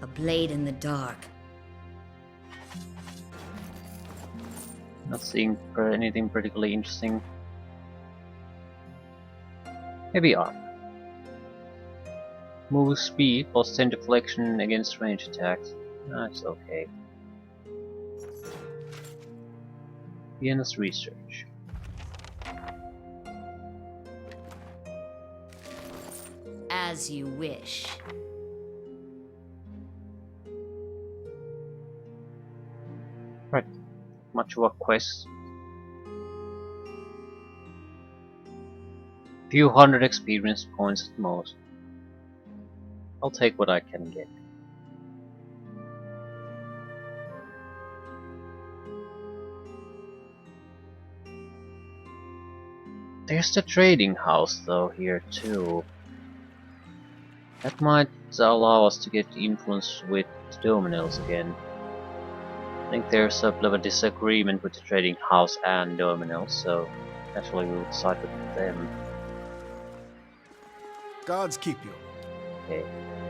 [SPEAKER 2] A blade in the dark.
[SPEAKER 1] Not seeing anything particularly interesting. Heavy armor. Move speed plus 10 deflection against range attacks. That's okay. Vienna's research.
[SPEAKER 2] As you wish.
[SPEAKER 1] Right. Much of a quest. Few hundred experience points at most. I'll take what I can get. There's the trading house though here too. That might allow us to get influence with Doemenels again. I think there's a bit of a disagreement with the trading house and Doemenels, so naturally we'll side with them.
[SPEAKER 3] Gods keep you.
[SPEAKER 1] Okay.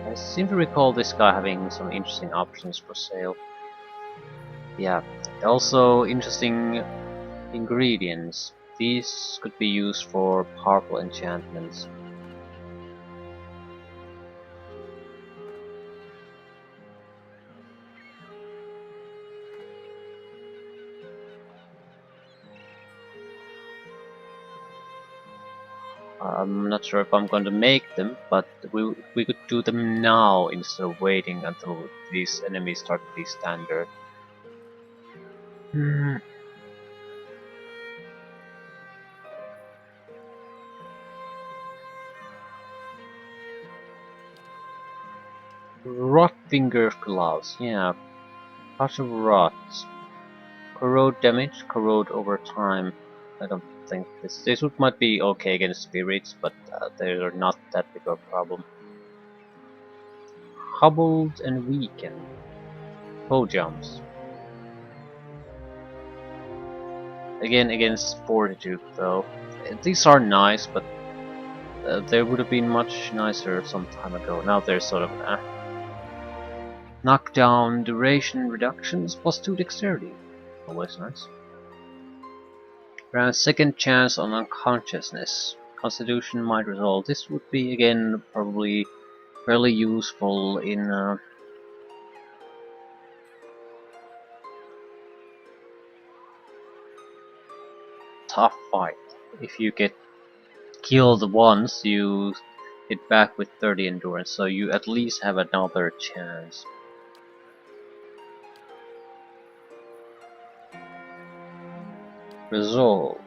[SPEAKER 1] I seem to recall this guy having some interesting options for sale. Yeah. Also interesting ingredients. These could be used for powerful enchantments. I'm not sure if I'm going to make them, but we could do them now instead of waiting until these enemies start to be standard. Hmm. Rot finger gloves, yeah. Partial rot. Corrode damage, corrode over time. I don't think this would might be okay against spirits, but they're not that big of a problem. Hobbled and weakened. Bow jumps. Again against fortitude though. These are nice, but they would have been much nicer some time ago. Now they're sort of knockdown duration reductions plus 2 dexterity. Always nice. Around second chance on unconsciousness. Constitution might resolve. This would be again probably fairly useful in a tough fight. If you get killed once, you hit back with 30 endurance, so you at least have another chance. Resolve.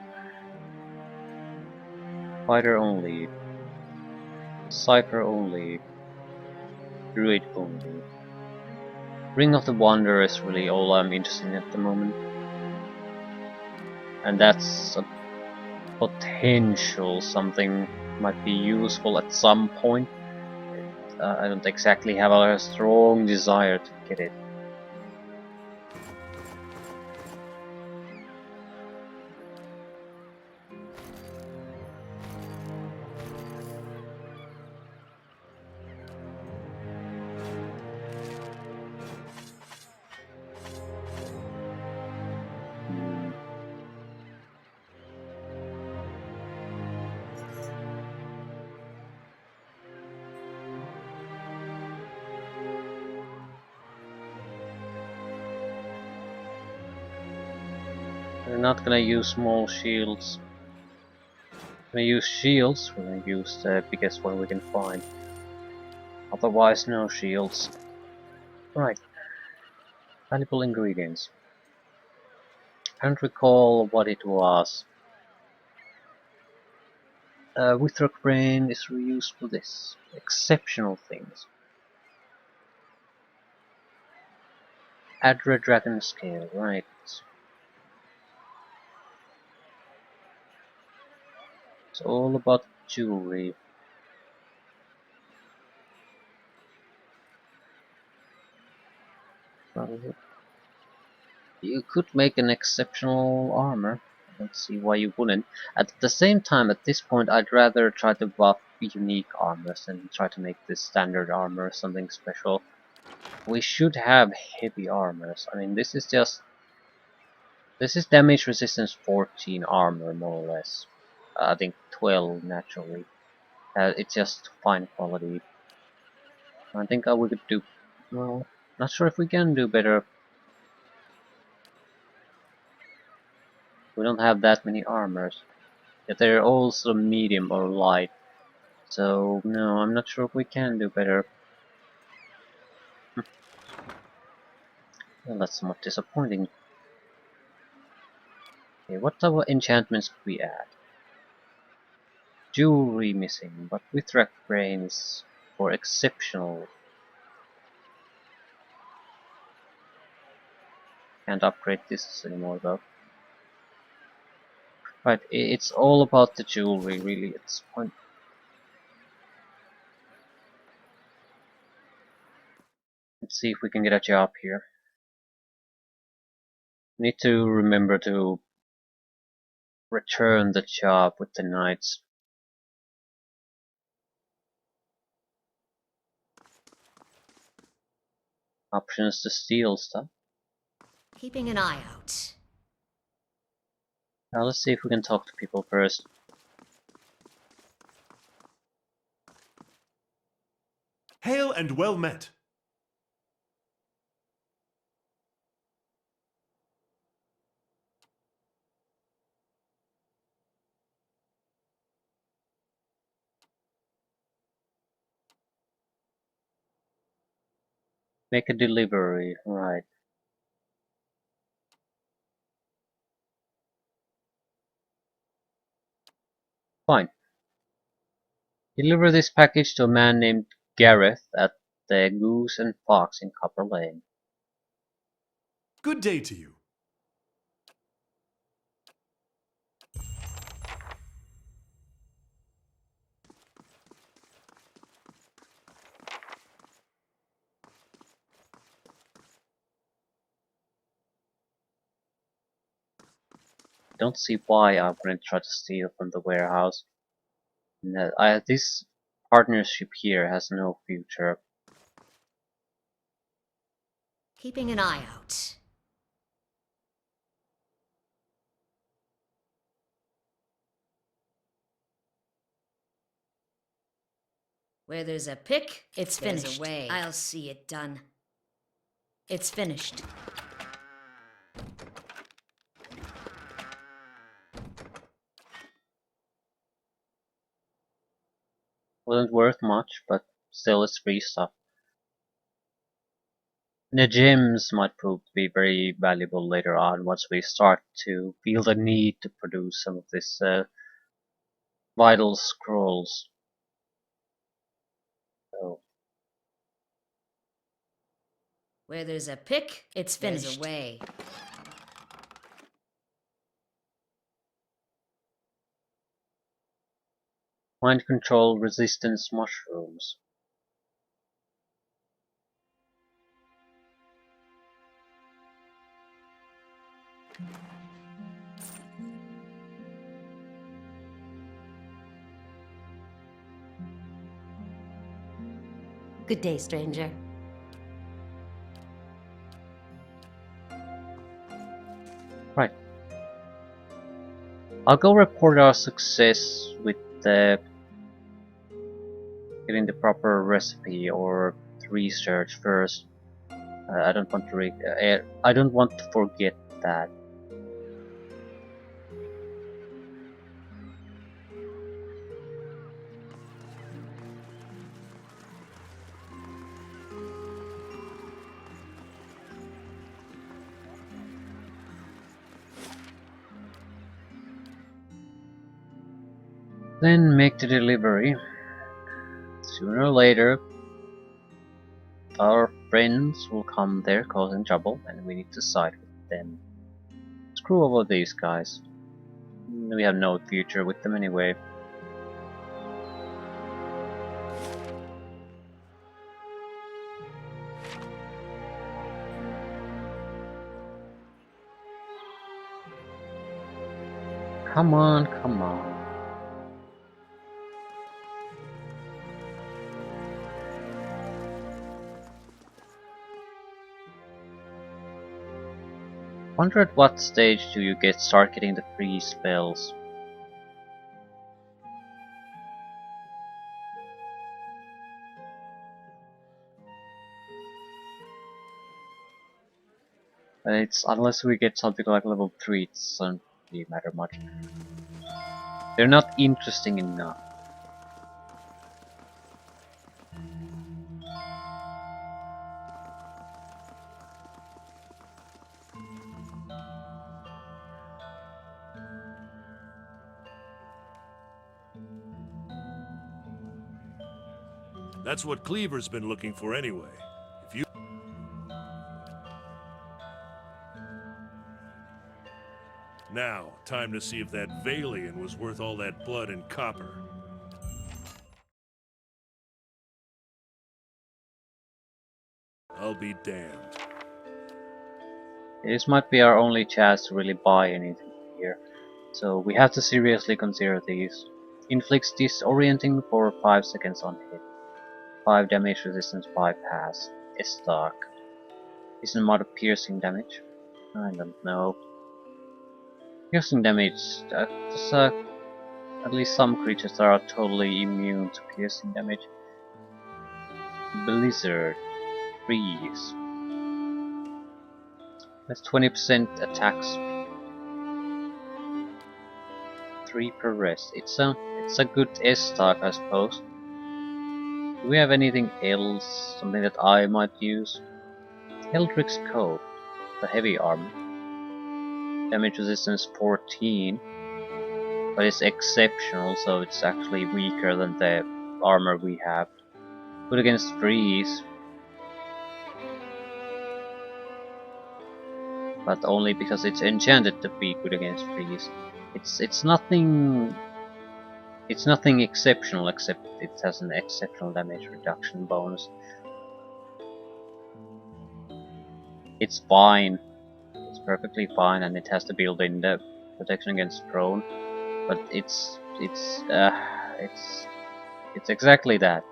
[SPEAKER 1] Fighter only. Cypher only. Druid only. Ring of the Wanderer is really all I'm interested in at the moment. And that's a potential something might be useful at some point. I don't exactly have a strong desire to get it. Hmm. We're not gonna use small shields. We're gonna use shields, we're gonna use the biggest one we can find. Otherwise, no shields. Right, valuable ingredients. I don't recall what it was. Withrock brain is reused for this. Exceptional things. Adra dragon scale, right. It's all about jewelry. You could make an exceptional armor. I don't see why you wouldn't. At the same time, at this point, I'd rather try to buff unique armors than try to make this standard armor something special. We should have heavy armors. I mean, this is damage resistance 14 armor, more or less. I think 12 naturally. It's just fine quality. I think we could do, well, not sure if we can do better. We don't have that many armors. Yet they're also medium or light. So no, I'm not sure if we can do better. Well, that's somewhat disappointing. Okay, what type of enchantments could we add? Jewelry missing, but Withrak brains for exceptional. Can't upgrade this anymore though. Right, it's all about the jewelry really at this point. Let's see if we can get a job here. Need to remember to return the job with the knights. Options to steal stuff.
[SPEAKER 2] Keeping an eye out.
[SPEAKER 1] Now let's see if we can talk to people first.
[SPEAKER 6] Hail and well met.
[SPEAKER 1] Make a delivery, right. Fine. Deliver this package to a man named Gareth at the Goose and Fox in Copper Lane.
[SPEAKER 6] Good day to you.
[SPEAKER 1] Don't see why I wouldn't try to steal from the warehouse. This partnership here has no future.
[SPEAKER 2] Keeping an eye out. Where there's a pick, it's finished. I'll see it done. It's finished.
[SPEAKER 1] Wasn't worth much, but still it's free stuff. The gems might prove to be very valuable later on once we start to feel the need to produce some of these vital scrolls. So,
[SPEAKER 2] Where there's a pick, it's finished. There's a way.
[SPEAKER 1] mind control resistance mushrooms.
[SPEAKER 2] Good day, stranger.
[SPEAKER 1] Right. I'll go report our success with the getting the proper recipe or research first. I don't want to I don't want to forget that. Then make the delivery. Sooner or later, our friends will come there causing trouble, and we need to side with them. Screw over these guys. We have no future with them anyway. Come on, come on. Wonder at what stage do you start getting the free spells? It's unless we get something like level 3, it doesn't really matter much. They're not interesting enough.
[SPEAKER 6] That's what Cleaver's been looking for anyway. If you... Now, time to see if that Valian was worth all that blood and copper. I'll be damned.
[SPEAKER 1] This might be our only chance to really buy anything here, so we have to seriously consider these. Inflicts disorienting for 5 seconds on hit. 5 damage resistance bypass. Stock. Isn't mod of piercing damage? I don't know. Piercing damage. There's at least some creatures that are totally immune to piercing damage. Blizzard. Freeze. That's 20% attack speed. 3 per rest. It's a good S stock, I suppose. Do we have anything else? Something that I might use? Eldrick's Coat. The heavy armor. Damage resistance 14. But it's exceptional, so it's actually weaker than the armor we have. Good against freeze. but only because it's enchanted to be good against freeze. It's nothing. It's nothing exceptional except it has an exceptional damage reduction bonus. It's fine. It's perfectly fine, and it has to build in the protection against prone. But it's exactly that.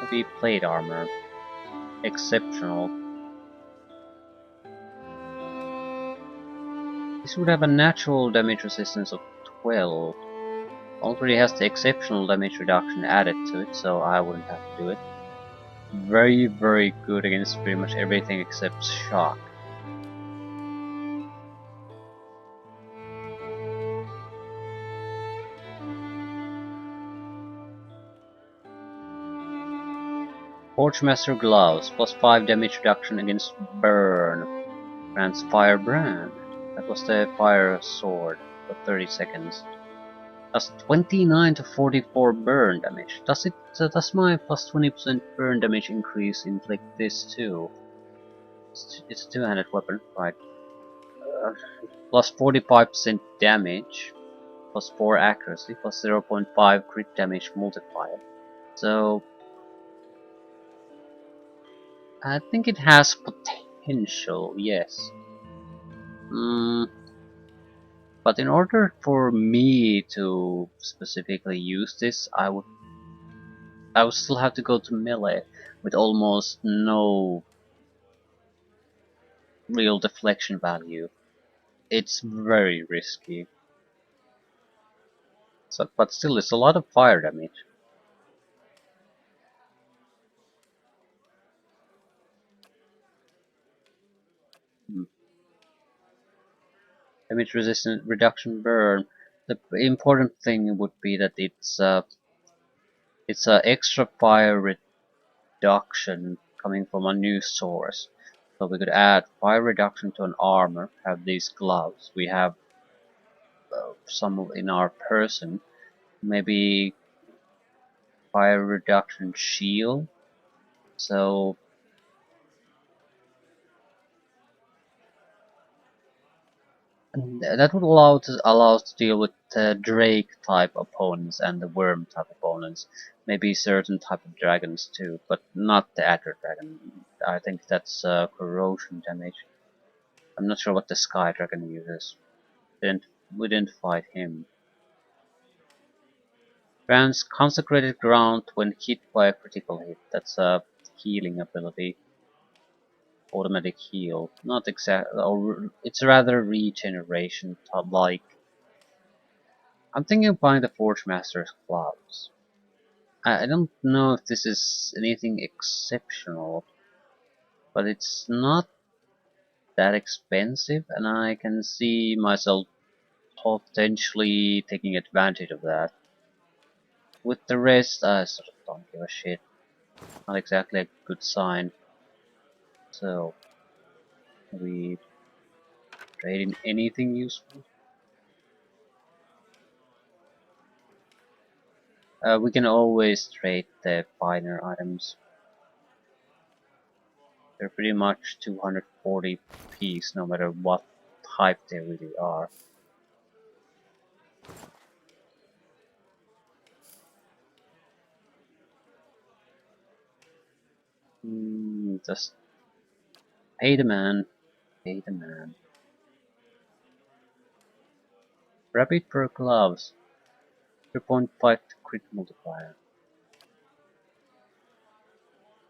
[SPEAKER 1] Maybe plate armor, exceptional. This would have a natural damage resistance of 12. Already has the exceptional damage reduction added to it, so I wouldn't have to do it. Very, very good against pretty much everything except shock. Forgemaster Gloves, plus 5 damage reduction against burn. Grants Fire Brand. That was the fire sword for 30 seconds. Does 29 to 44 burn damage. Does my plus 20% burn damage increase inflict this too? It's a two-handed weapon, right? Plus 45% damage, plus 4 accuracy, plus 0.5 crit damage multiplier. So I think it has potential, yes. But in order for me to specifically use this, I would still have to go to melee with almost no real deflection value. It's very risky. So, but still, it's a lot of fire damage. Hmm. Damage resistant reduction burn. The important thing would be that it's a extra fire reduction coming from a new source. So we could add fire reduction to an armor, have these gloves. We have some in our person. Maybe fire reduction shield. So that would allow us to deal with Drake type opponents and the worm type opponents. Maybe certain type of dragons too, but not the Adder Dragon. I think that's corrosion damage. I'm not sure what the Sky Dragon uses. Didn't we didn't fight him. Grants consecrated ground when hit by a critical hit. That's a healing ability. Automatic heal. Not exact. Or it's rather regeneration like. I'm thinking of buying the Forge Master's gloves. I don't know if this is anything exceptional, but it's not that expensive, and I can see myself potentially taking advantage of that. With the rest, I sort of don't give a shit. Not exactly a good sign. So, we trade in anything useful. We can always trade the finer items. They're pretty much 240 piece, no matter what type they really are. Just pay the man, pay the man. Rabbit per gloves, 3.5 crit multiplier.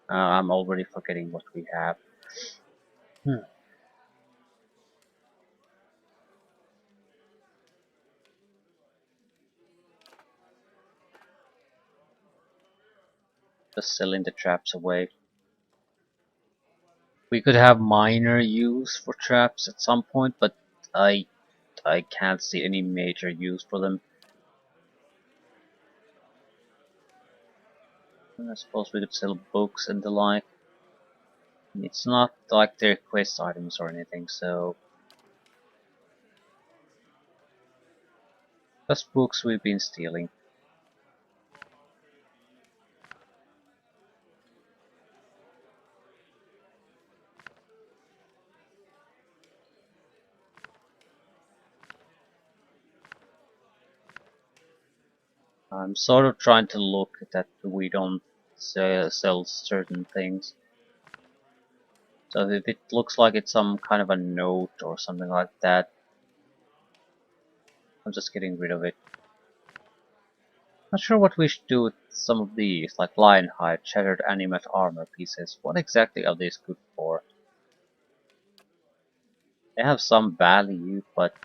[SPEAKER 1] I'm already forgetting what we have. Just selling the traps away. We could have minor use for traps at some point, but I I can't see any major use for them. I suppose we could sell books and the like. It's not like they're quest items or anything, so just books we've been stealing. I'm sort of trying to look that we don't sell certain things. So if it looks like it's some kind of a note or something like that, I'm just getting rid of it. Not sure what we should do with some of these, like lion hide, shattered animate armor pieces. What exactly are these good for? They have some value, but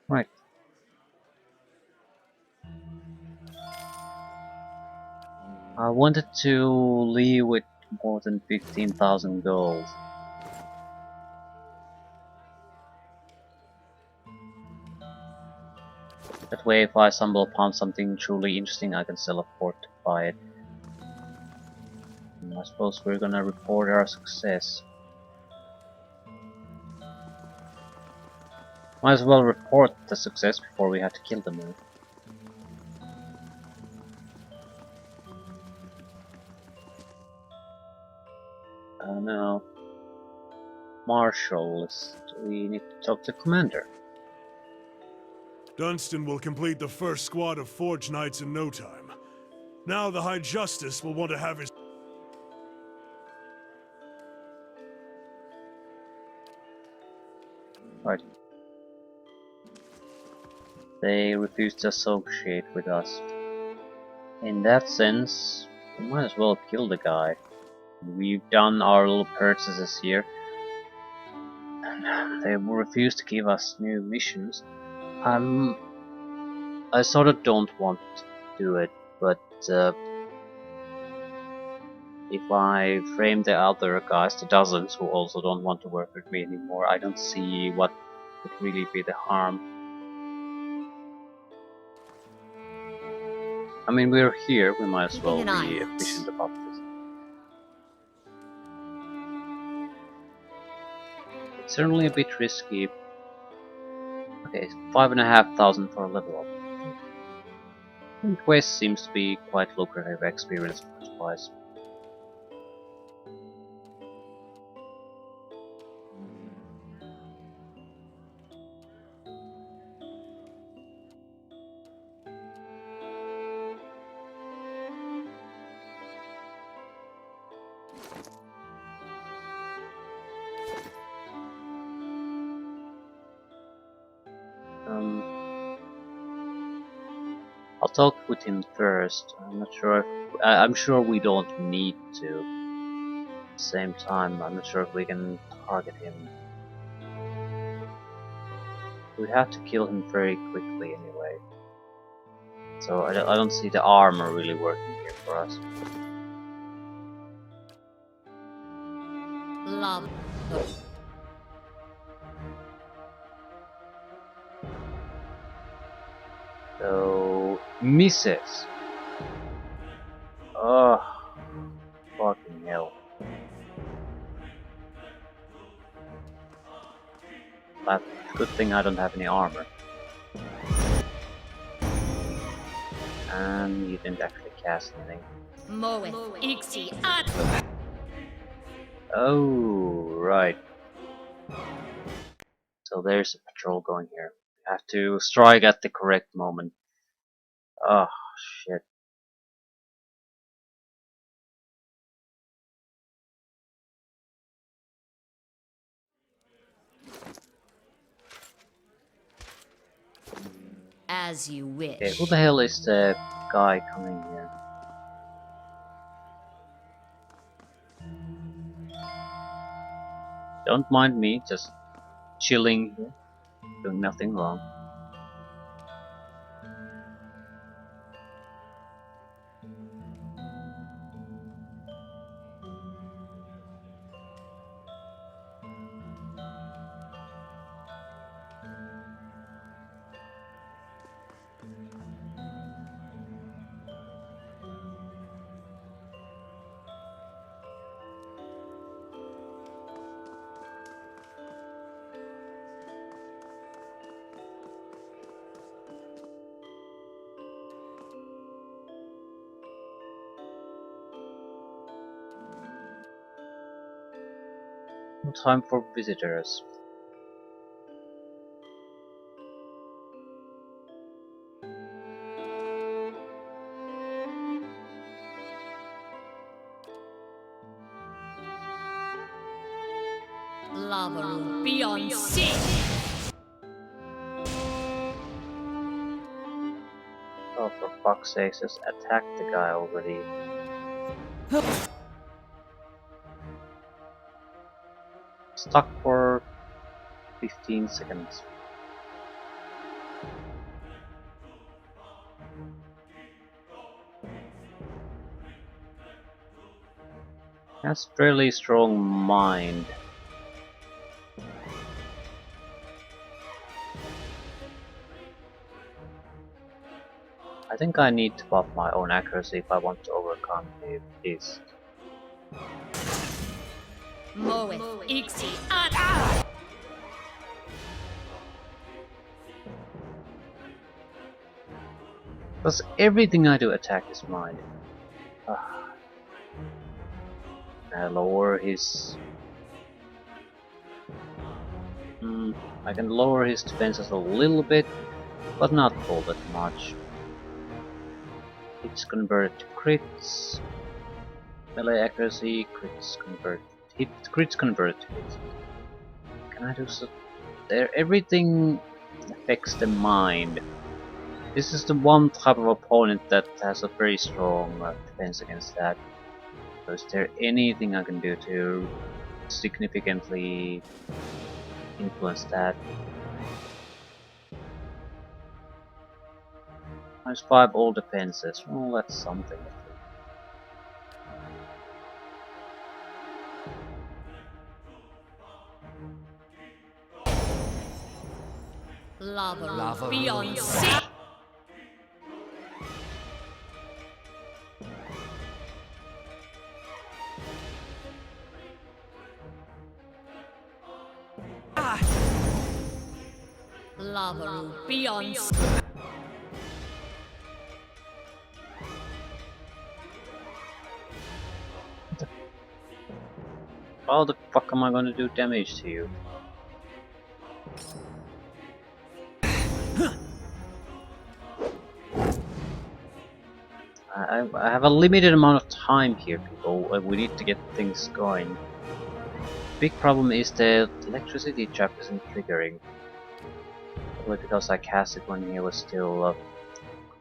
[SPEAKER 1] right. I wanted to leave with more than 15,000 gold. That way, if I stumble upon something truly interesting, I can still afford to buy it. And I suppose we're gonna report our success. Might as well report the success before we have to kill them all. No. Marshal list. We need to talk to Commander.
[SPEAKER 6] Dunstan will complete the first squad of Forge Knights in no time. Now the High Justice will want to have his...
[SPEAKER 1] Right. They refuse to associate with us. In that sense, we might as well kill the guy. We've done our little purchases here, and they refuse to give us new missions. I sort of don't want to do it, but if I frame the other guys, the dozens who also don't want to work with me anymore, I don't see what would really be the harm. I mean, we're here, we might as well
[SPEAKER 2] Keeping an eye
[SPEAKER 1] be
[SPEAKER 2] out.
[SPEAKER 1] efficient about this. It's certainly a bit risky. Okay, 5,500 for a level up. And quest seems to be quite lucrative experience wise. Um, I'll talk with him first. I'm not sure if I'm sure we don't need to. At the same time, I'm not sure if we can target him. We have to kill him very quickly anyway. So I don't see the armor really working here for us.
[SPEAKER 2] Love.
[SPEAKER 1] So misses. Oh, fucking hell. But good thing I don't have any armor. And you didn't actually cast anything.
[SPEAKER 2] Moeth. Ixi. Ad.
[SPEAKER 1] Oh, right. So there's a patrol going here. Have to strike at the correct moment. Oh, shit.
[SPEAKER 2] As you wish.
[SPEAKER 1] Okay, who the hell is the guy coming here? Don't mind me, just chilling here, doing nothing wrong. No time for visitors.
[SPEAKER 2] Lava room beyond sea.
[SPEAKER 1] Oh, for fuck's sake, just attack the guy already. Stuck for 15 seconds. Has fairly strong mind. I think I need to buff my own accuracy if I want to overcome this.
[SPEAKER 2] Moeth Ixi Ad.
[SPEAKER 1] Because everything I do attack is mine. I lower his... I can lower his defenses a little bit, but not all that much. It's converted to crits. Melee accuracy, crits convert. Crits convert to hits. Can I do so? There, everything affects the mind. This is the one type of opponent that has a very strong defense against that. So is there anything I can do to significantly influence that? -5 all defenses. Well, that's something.
[SPEAKER 2] Lava
[SPEAKER 4] Lava
[SPEAKER 2] room
[SPEAKER 4] room
[SPEAKER 2] beyond sea. Lava room beyond sea.
[SPEAKER 1] How the fuck am I gonna do damage to you? I have a limited amount of time here, people. We need to get things going. Big problem is the electricity trap isn't triggering. Probably because I cast it when he was still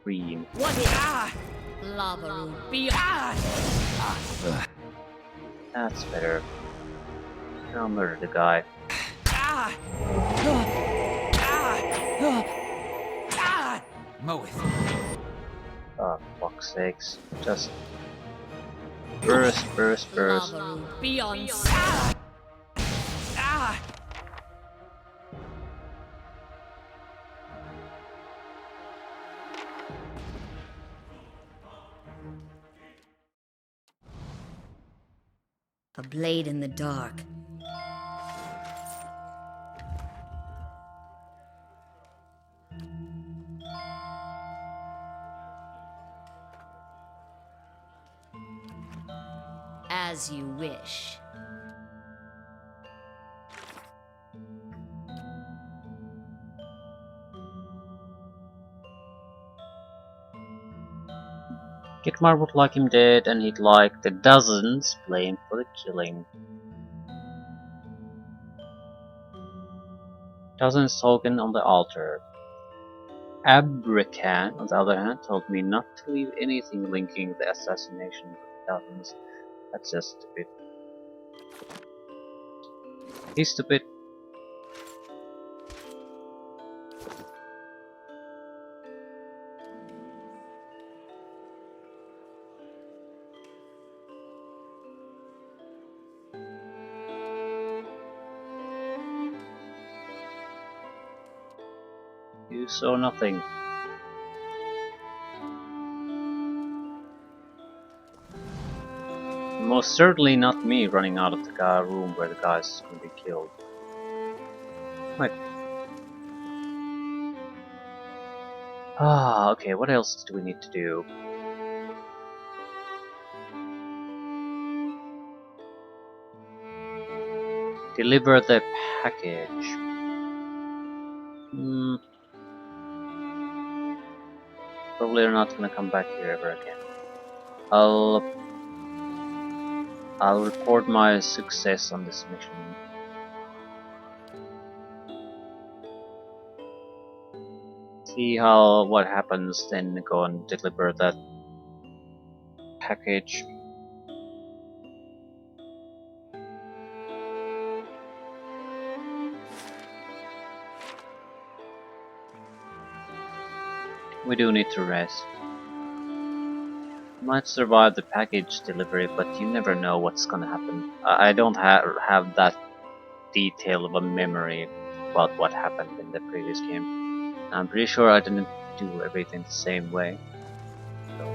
[SPEAKER 1] green.
[SPEAKER 2] What is lava room beyond?
[SPEAKER 1] That's better. I'll murder the guy.
[SPEAKER 4] Moeth.
[SPEAKER 1] Oh, fuck's sakes. Just burst, burst, burst.
[SPEAKER 2] Lava room beyond sea. A blade in the dark. As you wish.
[SPEAKER 1] Gitmar would like him dead, and he'd like the dozens blamed for the killing. Dozens token on the altar. Abrakan, on the other hand, told me not to leave anything linking the assassination with dozens. That's just stupid. He's stupid. You saw nothing. Most certainly not me running out of the room where the guy's gonna be killed. Right. Okay, what else do we need to do? Deliver the package. Probably are not gonna come back here ever again. I'll record my success on this mission. See what happens, then go and deliver that package. We do need to rest. Might survive the package delivery, but you never know what's gonna happen. I don't have that detail of a memory about what happened in the previous game. I'm pretty sure I didn't do everything the same way. So.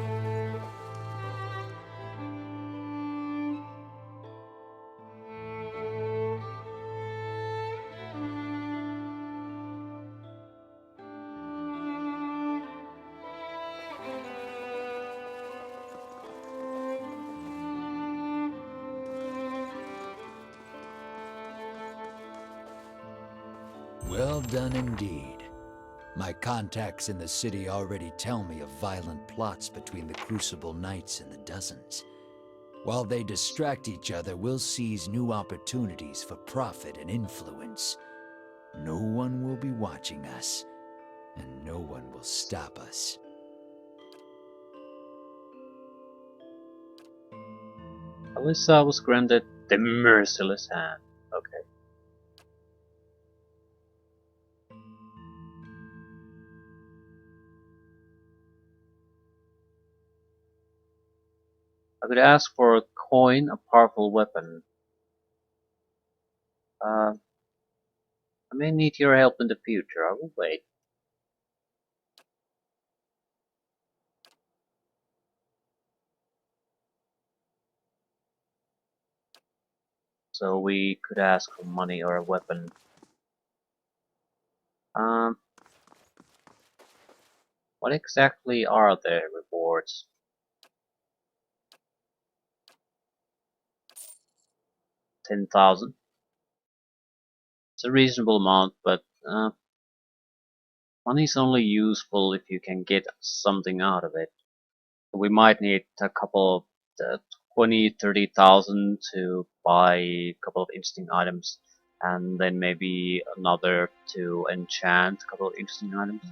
[SPEAKER 4] Well done indeed. My contacts in the city already tell me of violent plots between the Crucible Knights and the Dozens. While they distract each other, we'll seize new opportunities for profit and influence. No one will be watching us, and no one will stop us.
[SPEAKER 1] Alyssa was granted the merciless hand. Okay. I could ask for a coin, a powerful weapon. I may need your help in the future. I will wait. So we could ask for money or a weapon. Um, what exactly are the rewards? 10,000. It's a reasonable amount, but money is only useful if you can get something out of it. We might need a couple of 20, 30,000 to buy a couple of interesting items, and then maybe another to enchant a couple of interesting items.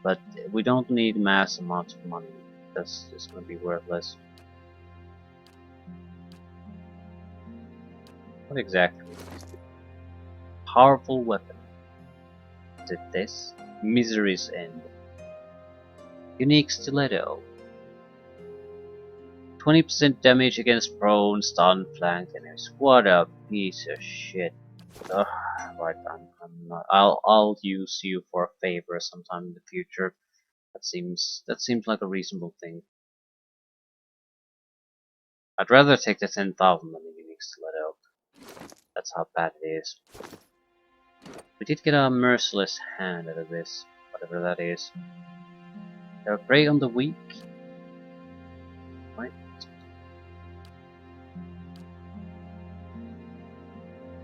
[SPEAKER 1] But we don't need mass amounts of money. That's just going to be worthless. What exactly is it? Powerful weapon. Did this? Misery's End. Unique stiletto. 20% damage against prone, stun, flanked enemies. What a piece of shit. Ugh, right, I'm not. I'll use you for a favor sometime in the future. That seems like a reasonable thing. I'd rather take the 10,000 than the unique stiletto. That's how bad it is. We did get a merciless hand out of this, whatever that is. Prey on the weak. Right.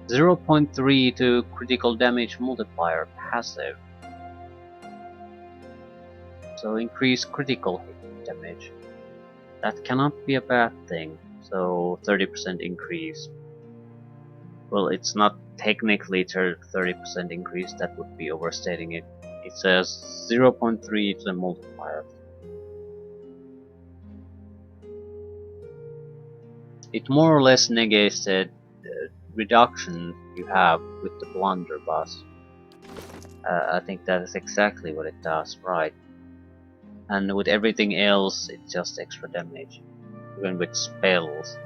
[SPEAKER 1] 0.3 to critical damage multiplier passive. So increase critical hit damage. That cannot be a bad thing. So 30% increase. Well, it's not technically 30% increase, that would be overstating it. It says 0.3 to the multiplier. It more or less negates the reduction you have with the blunderbuss. I think that is exactly what it does, right? And with everything else, it's just extra damage. Even with spells.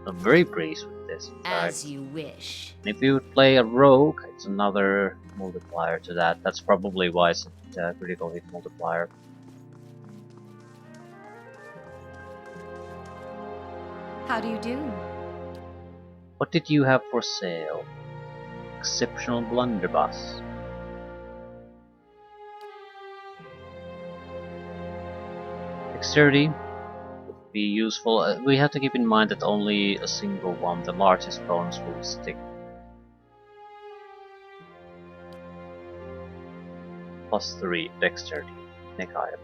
[SPEAKER 1] I'm very pleased with this.
[SPEAKER 2] As you wish.
[SPEAKER 1] And if you would play a rogue, it's another multiplier to that. That's probably why it's a critical hit multiplier.
[SPEAKER 2] How do you do?
[SPEAKER 1] What did you have for sale? Exceptional blunderbuss. Dexterity would be useful. We have to keep in mind that only a single one, the largest bones, will stick. +3 dexterity. Make item.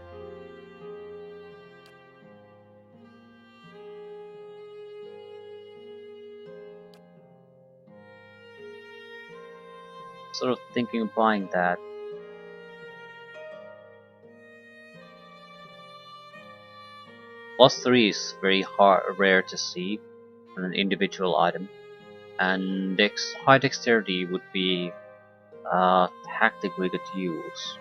[SPEAKER 1] Sort of thinking of buying that. +3 is very rare to see on an individual item, and high dexterity would be a tactic we could use.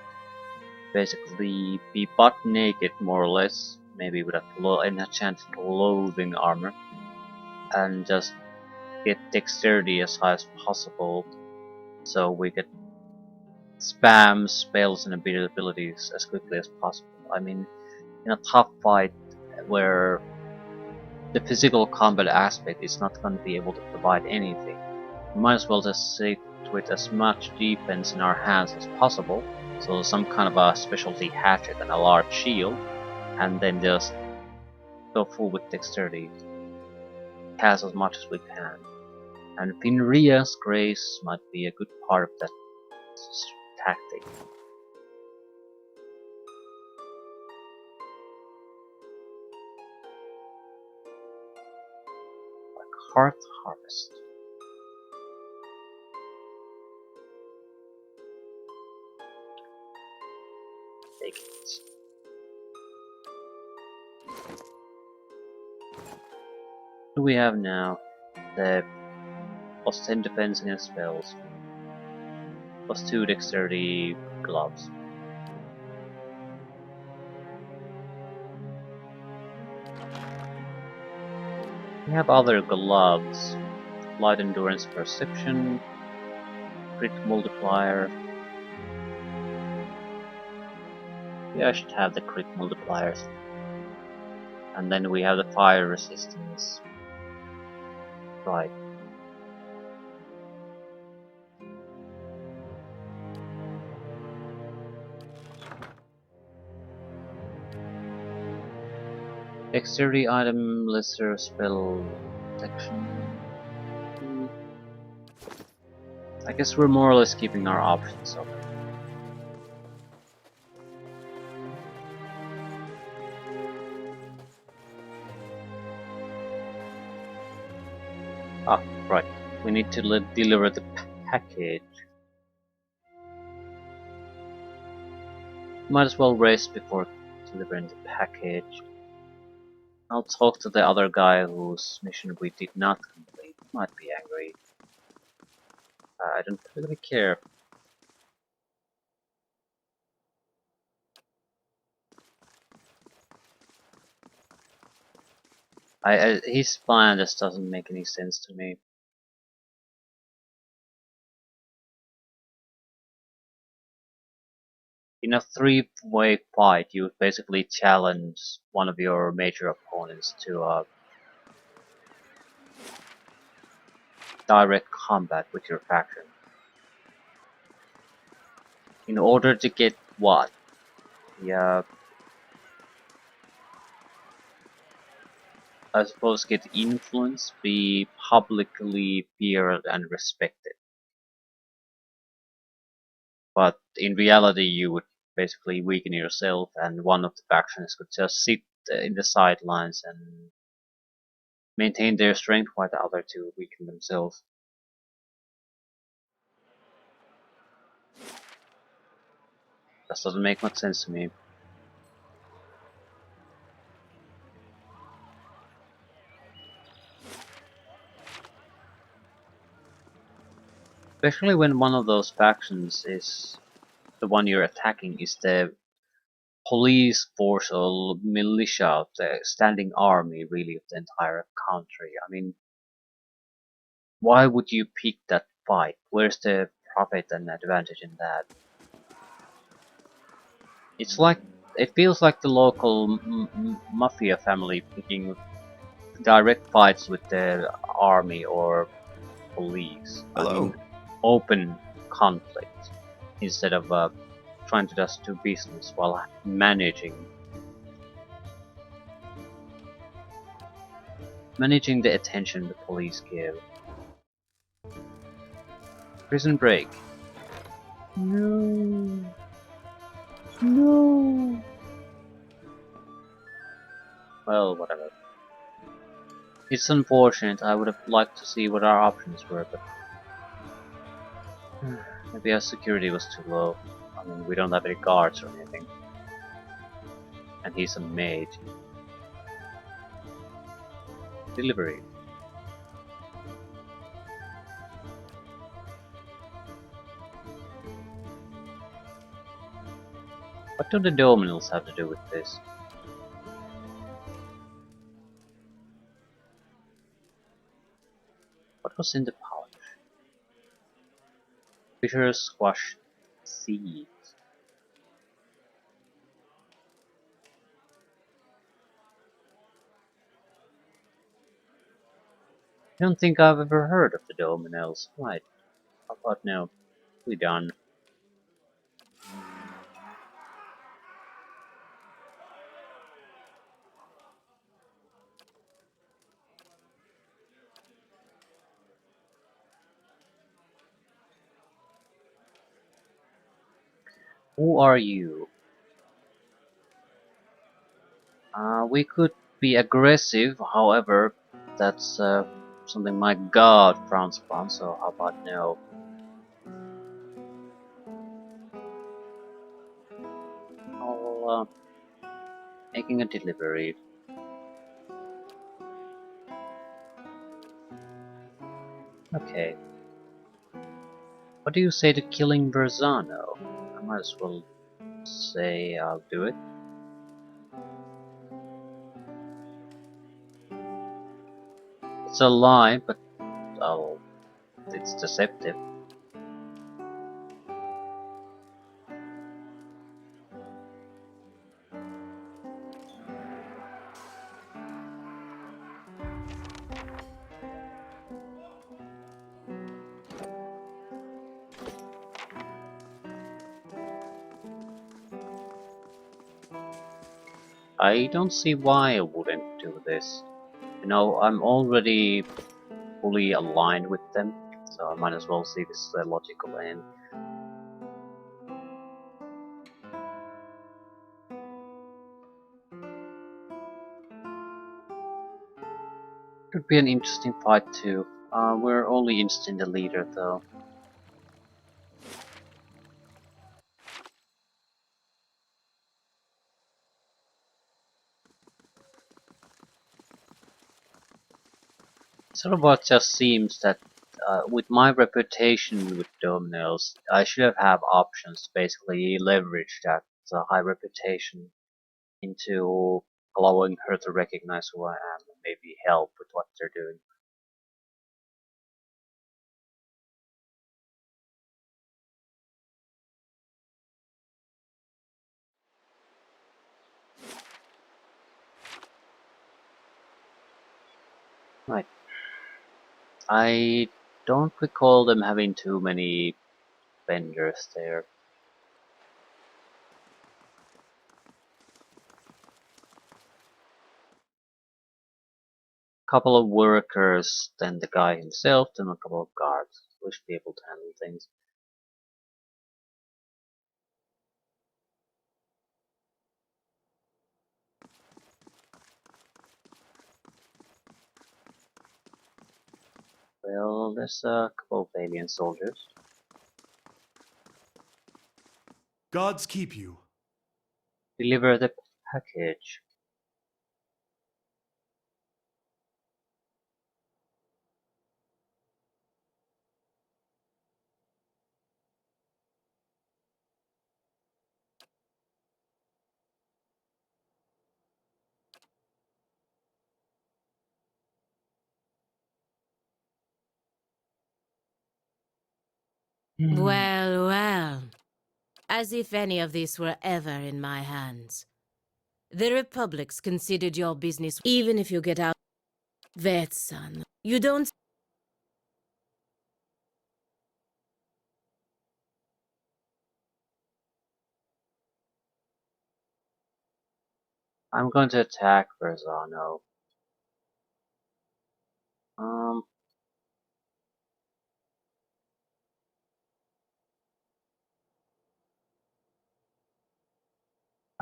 [SPEAKER 1] Basically, be butt naked more or less, maybe with an enchanted clothing armor, and just get dexterity as high as possible, so we could spam spells and abilities as quickly as possible. I mean, in a tough fight where the physical combat aspect is not going to be able to provide anything, we might as well just sit with as much defense in our hands as possible, so some kind of a specialty hatchet and a large shield, and then just go full with dexterity, cast as much as we can. And Finria's Grace might be a good part of that tactic. Like Hearth Harvest. Take it. What do we have now? The +10 defense against spells, +2 dexterity gloves. We have other gloves: light endurance perception, crit multiplier. Yeah, I should have the crit multipliers. And then we have the fire resistance. Right. Dexterity item, lesser spell protection. I guess we're more or less keeping our options open. Ah, right. We need to deliver the package. Might as well rest before delivering the package. I'll talk to the other guy whose mission we did not complete. Might be angry. I don't really care. His plan just doesn't make any sense to me. In a three-way fight, you basically challenge one of your major opponents to a direct combat with your faction. In order to get what? Yeah, I suppose get influence, be publicly feared and respected. But in reality, you would basically weaken yourself, and one of the factions could just sit in the sidelines and maintain their strength while the other two weaken themselves. That doesn't make much sense to me. Especially when one of those factions is the one you're attacking is the police force or militia, the standing army really of the entire country. I mean, why would you pick that fight? Where's the profit and advantage in that? It's like, it feels like the local mafia family picking direct fights with the army or police. I mean,
[SPEAKER 5] Hello.
[SPEAKER 1] open conflict instead of trying to just do business while managing the attention the police give. Prison break. No. No. Well, whatever. It's unfortunate. I would have liked to see what our options were, but maybe our security was too low. I mean, we don't have any guards or anything. And he's a maid. Delivery. What do the Doemenels have to do with this? What was in the pouch? Fisher squash seeds. I don't think I've ever heard of the Doemenels. Right. How about now? We done. Who are you? We could be aggressive, however, that's something my god frowns upon, so how about no? I'll, making a delivery. Okay. What do you say to killing Verzano? I might as well say I'll do it. It's a lie, but oh, it's deceptive. I don't see why I wouldn't do this. You know, I'm already fully aligned with them, so I might as well see this as a logical end. Could be an interesting fight too. We're only interested in the leader though. Sort of what just seems that with my reputation with Doemenels, I should have options to basically leverage that high reputation into allowing her to recognize who I am and maybe help with what they're doing. Right. I don't recall them having too many vendors there. Couple of workers, then the guy himself, then a couple of guards. We should be able to handle things. Well, there's a couple of alien soldiers.
[SPEAKER 3] Gods keep you.
[SPEAKER 1] Deliver the package.
[SPEAKER 2] Well, well. As if any of this were ever in my hands. The Republic's considered your business, even if you get out. Vetsan, you don't.
[SPEAKER 1] I'm going to attack Verzano. Um,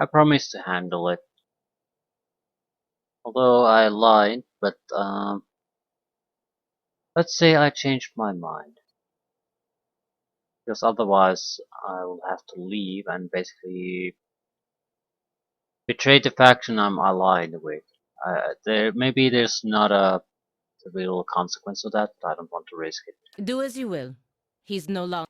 [SPEAKER 1] I promise to handle it. Although I lied, but let's say I changed my mind. Because otherwise I will have to leave and basically betray the faction I'm allied with. Maybe there's not a real consequence of that, but I don't want to risk it.
[SPEAKER 2] Do as you will. He's no longer.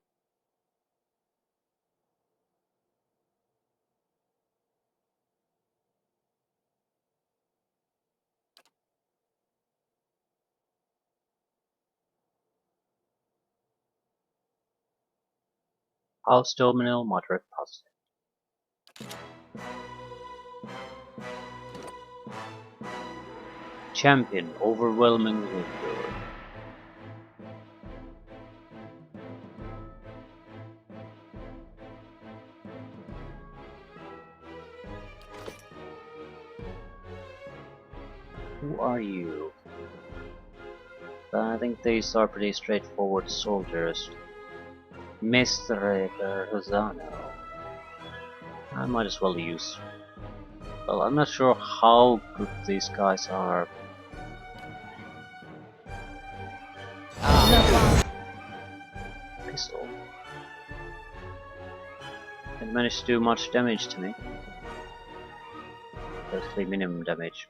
[SPEAKER 1] House Doemenel, moderate positive. Champion, overwhelmingly good. Who are you? I think these are pretty straightforward soldiers. Mr. Rosano. I might as well use. Well, I'm not sure how good these guys are. Pistol. Didn't manage to do much damage to me. Basically minimum damage.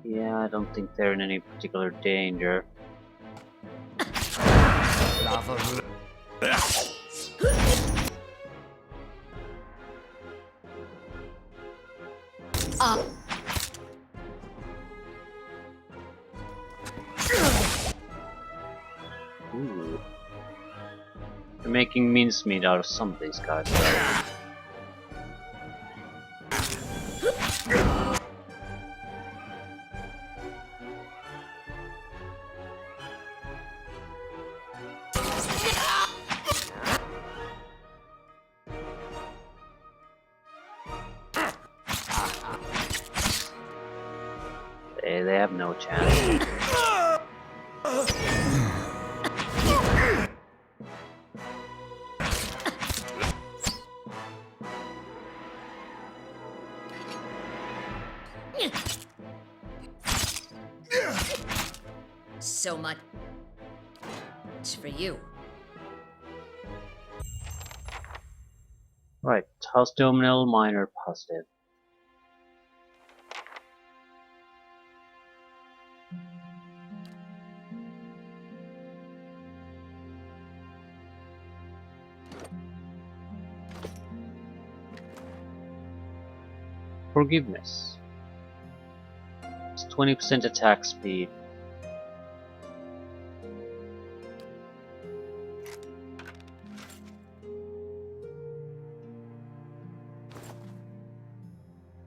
[SPEAKER 1] Yeah, I don't think they're in any particular danger. Ooh. They're making mincemeat out of some of these guys. They have no chance.
[SPEAKER 7] So much for you.
[SPEAKER 1] Right, House Dominal, minor positive. Forgiveness. It's 20% attack speed.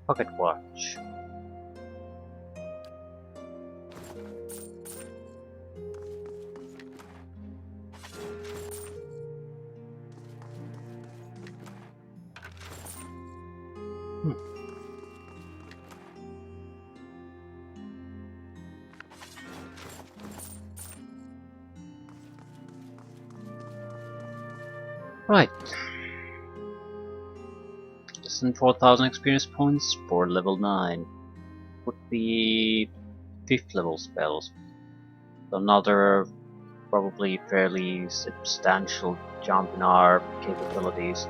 [SPEAKER 1] Pocket watch. Right. Less than 4,000 experience points for level 9. Would be 5th level spells. So another probably fairly substantial jump in our capabilities.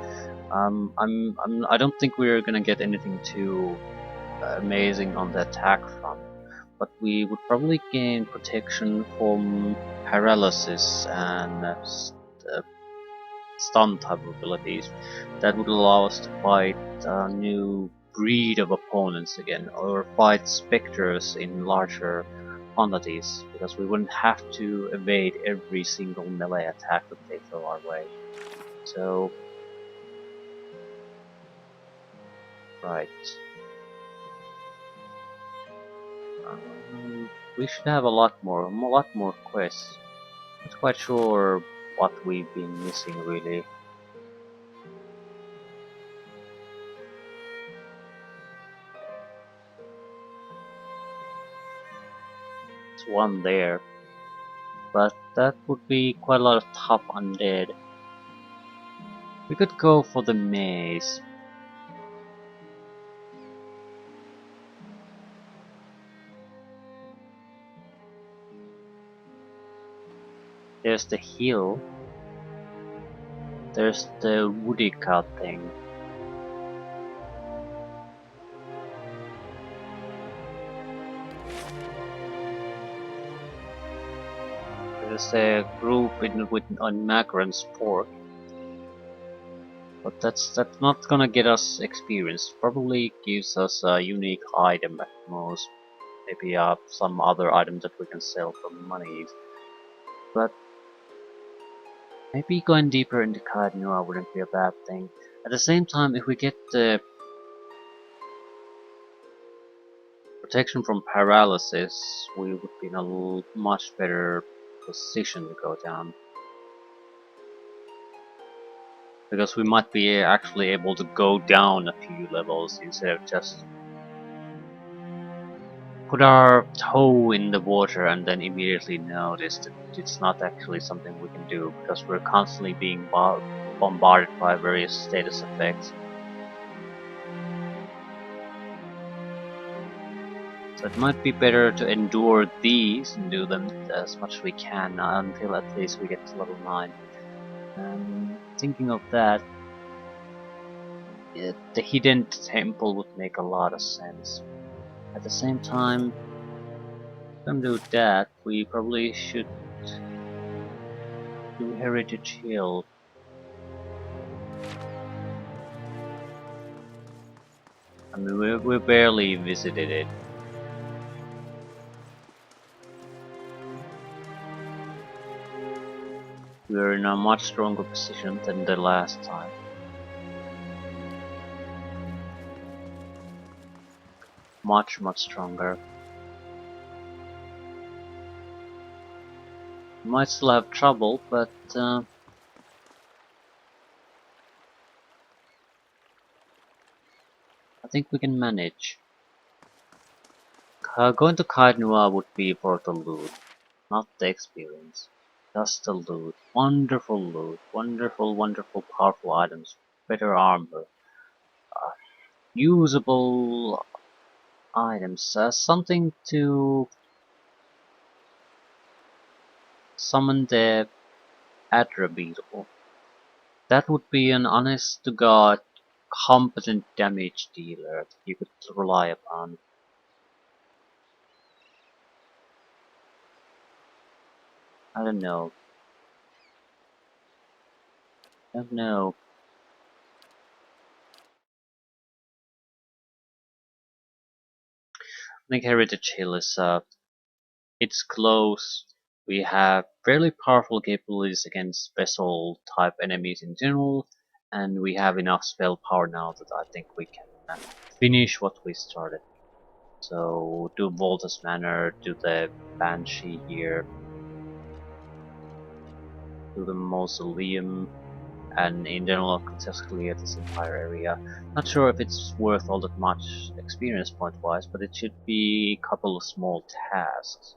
[SPEAKER 1] I don't think we're gonna get anything too amazing on the attack front, but we would probably gain protection from paralysis and stun type of abilities that would allow us to fight a new breed of opponents again, or fight specters in larger quantities, because we wouldn't have to evade every single melee attack that they throw our way. So, right. We should have a lot more quests. Not quite sure what we've been missing really. There's one there, but that would be quite a lot of tough undead. We could go for the maze. There's the hill. There's the woody cut thing. There's a group on Macron's pork. But that's not gonna get us experience. Probably gives us a unique item at most. Maybe some other item that we can sell for money. But maybe going deeper into Cardinua wouldn't be a bad thing. At the same time, if we get the protection from paralysis, we would be in a much better position to go down. Because we might be actually able to go down a few levels instead of just put our toe in the water and then immediately notice that it's not actually something we can do because we're constantly being bombarded by various status effects. So it might be better to endure these and do them as much as we can until at least we get to level 9. Thinking of that, the hidden temple would make a lot of sense. At the same time, if we do that, we probably should do Heritage Hill. I mean, we barely visited it. We're in a much stronger position than the last time. Much stronger. We might still have trouble, but I think we can manage. Going to Kainua would be for the loot, not the experience. Just the loot. Wonderful loot. Wonderful, powerful items. Better armor. Usable items. Something to summon the Adra Beetle. That would be an honest to God competent damage dealer that you could rely upon. I don't know. I don't know. I think Heritage Hill is it's close. We have fairly powerful capabilities against special type enemies in general, and we have enough spell power now that I think we can finish what we started. So do Volta's Manor, do the Banshee here, do the Mausoleum, and in general just clear this entire area. Not sure if it's worth all that much experience point wise, but it should be a couple of small tasks.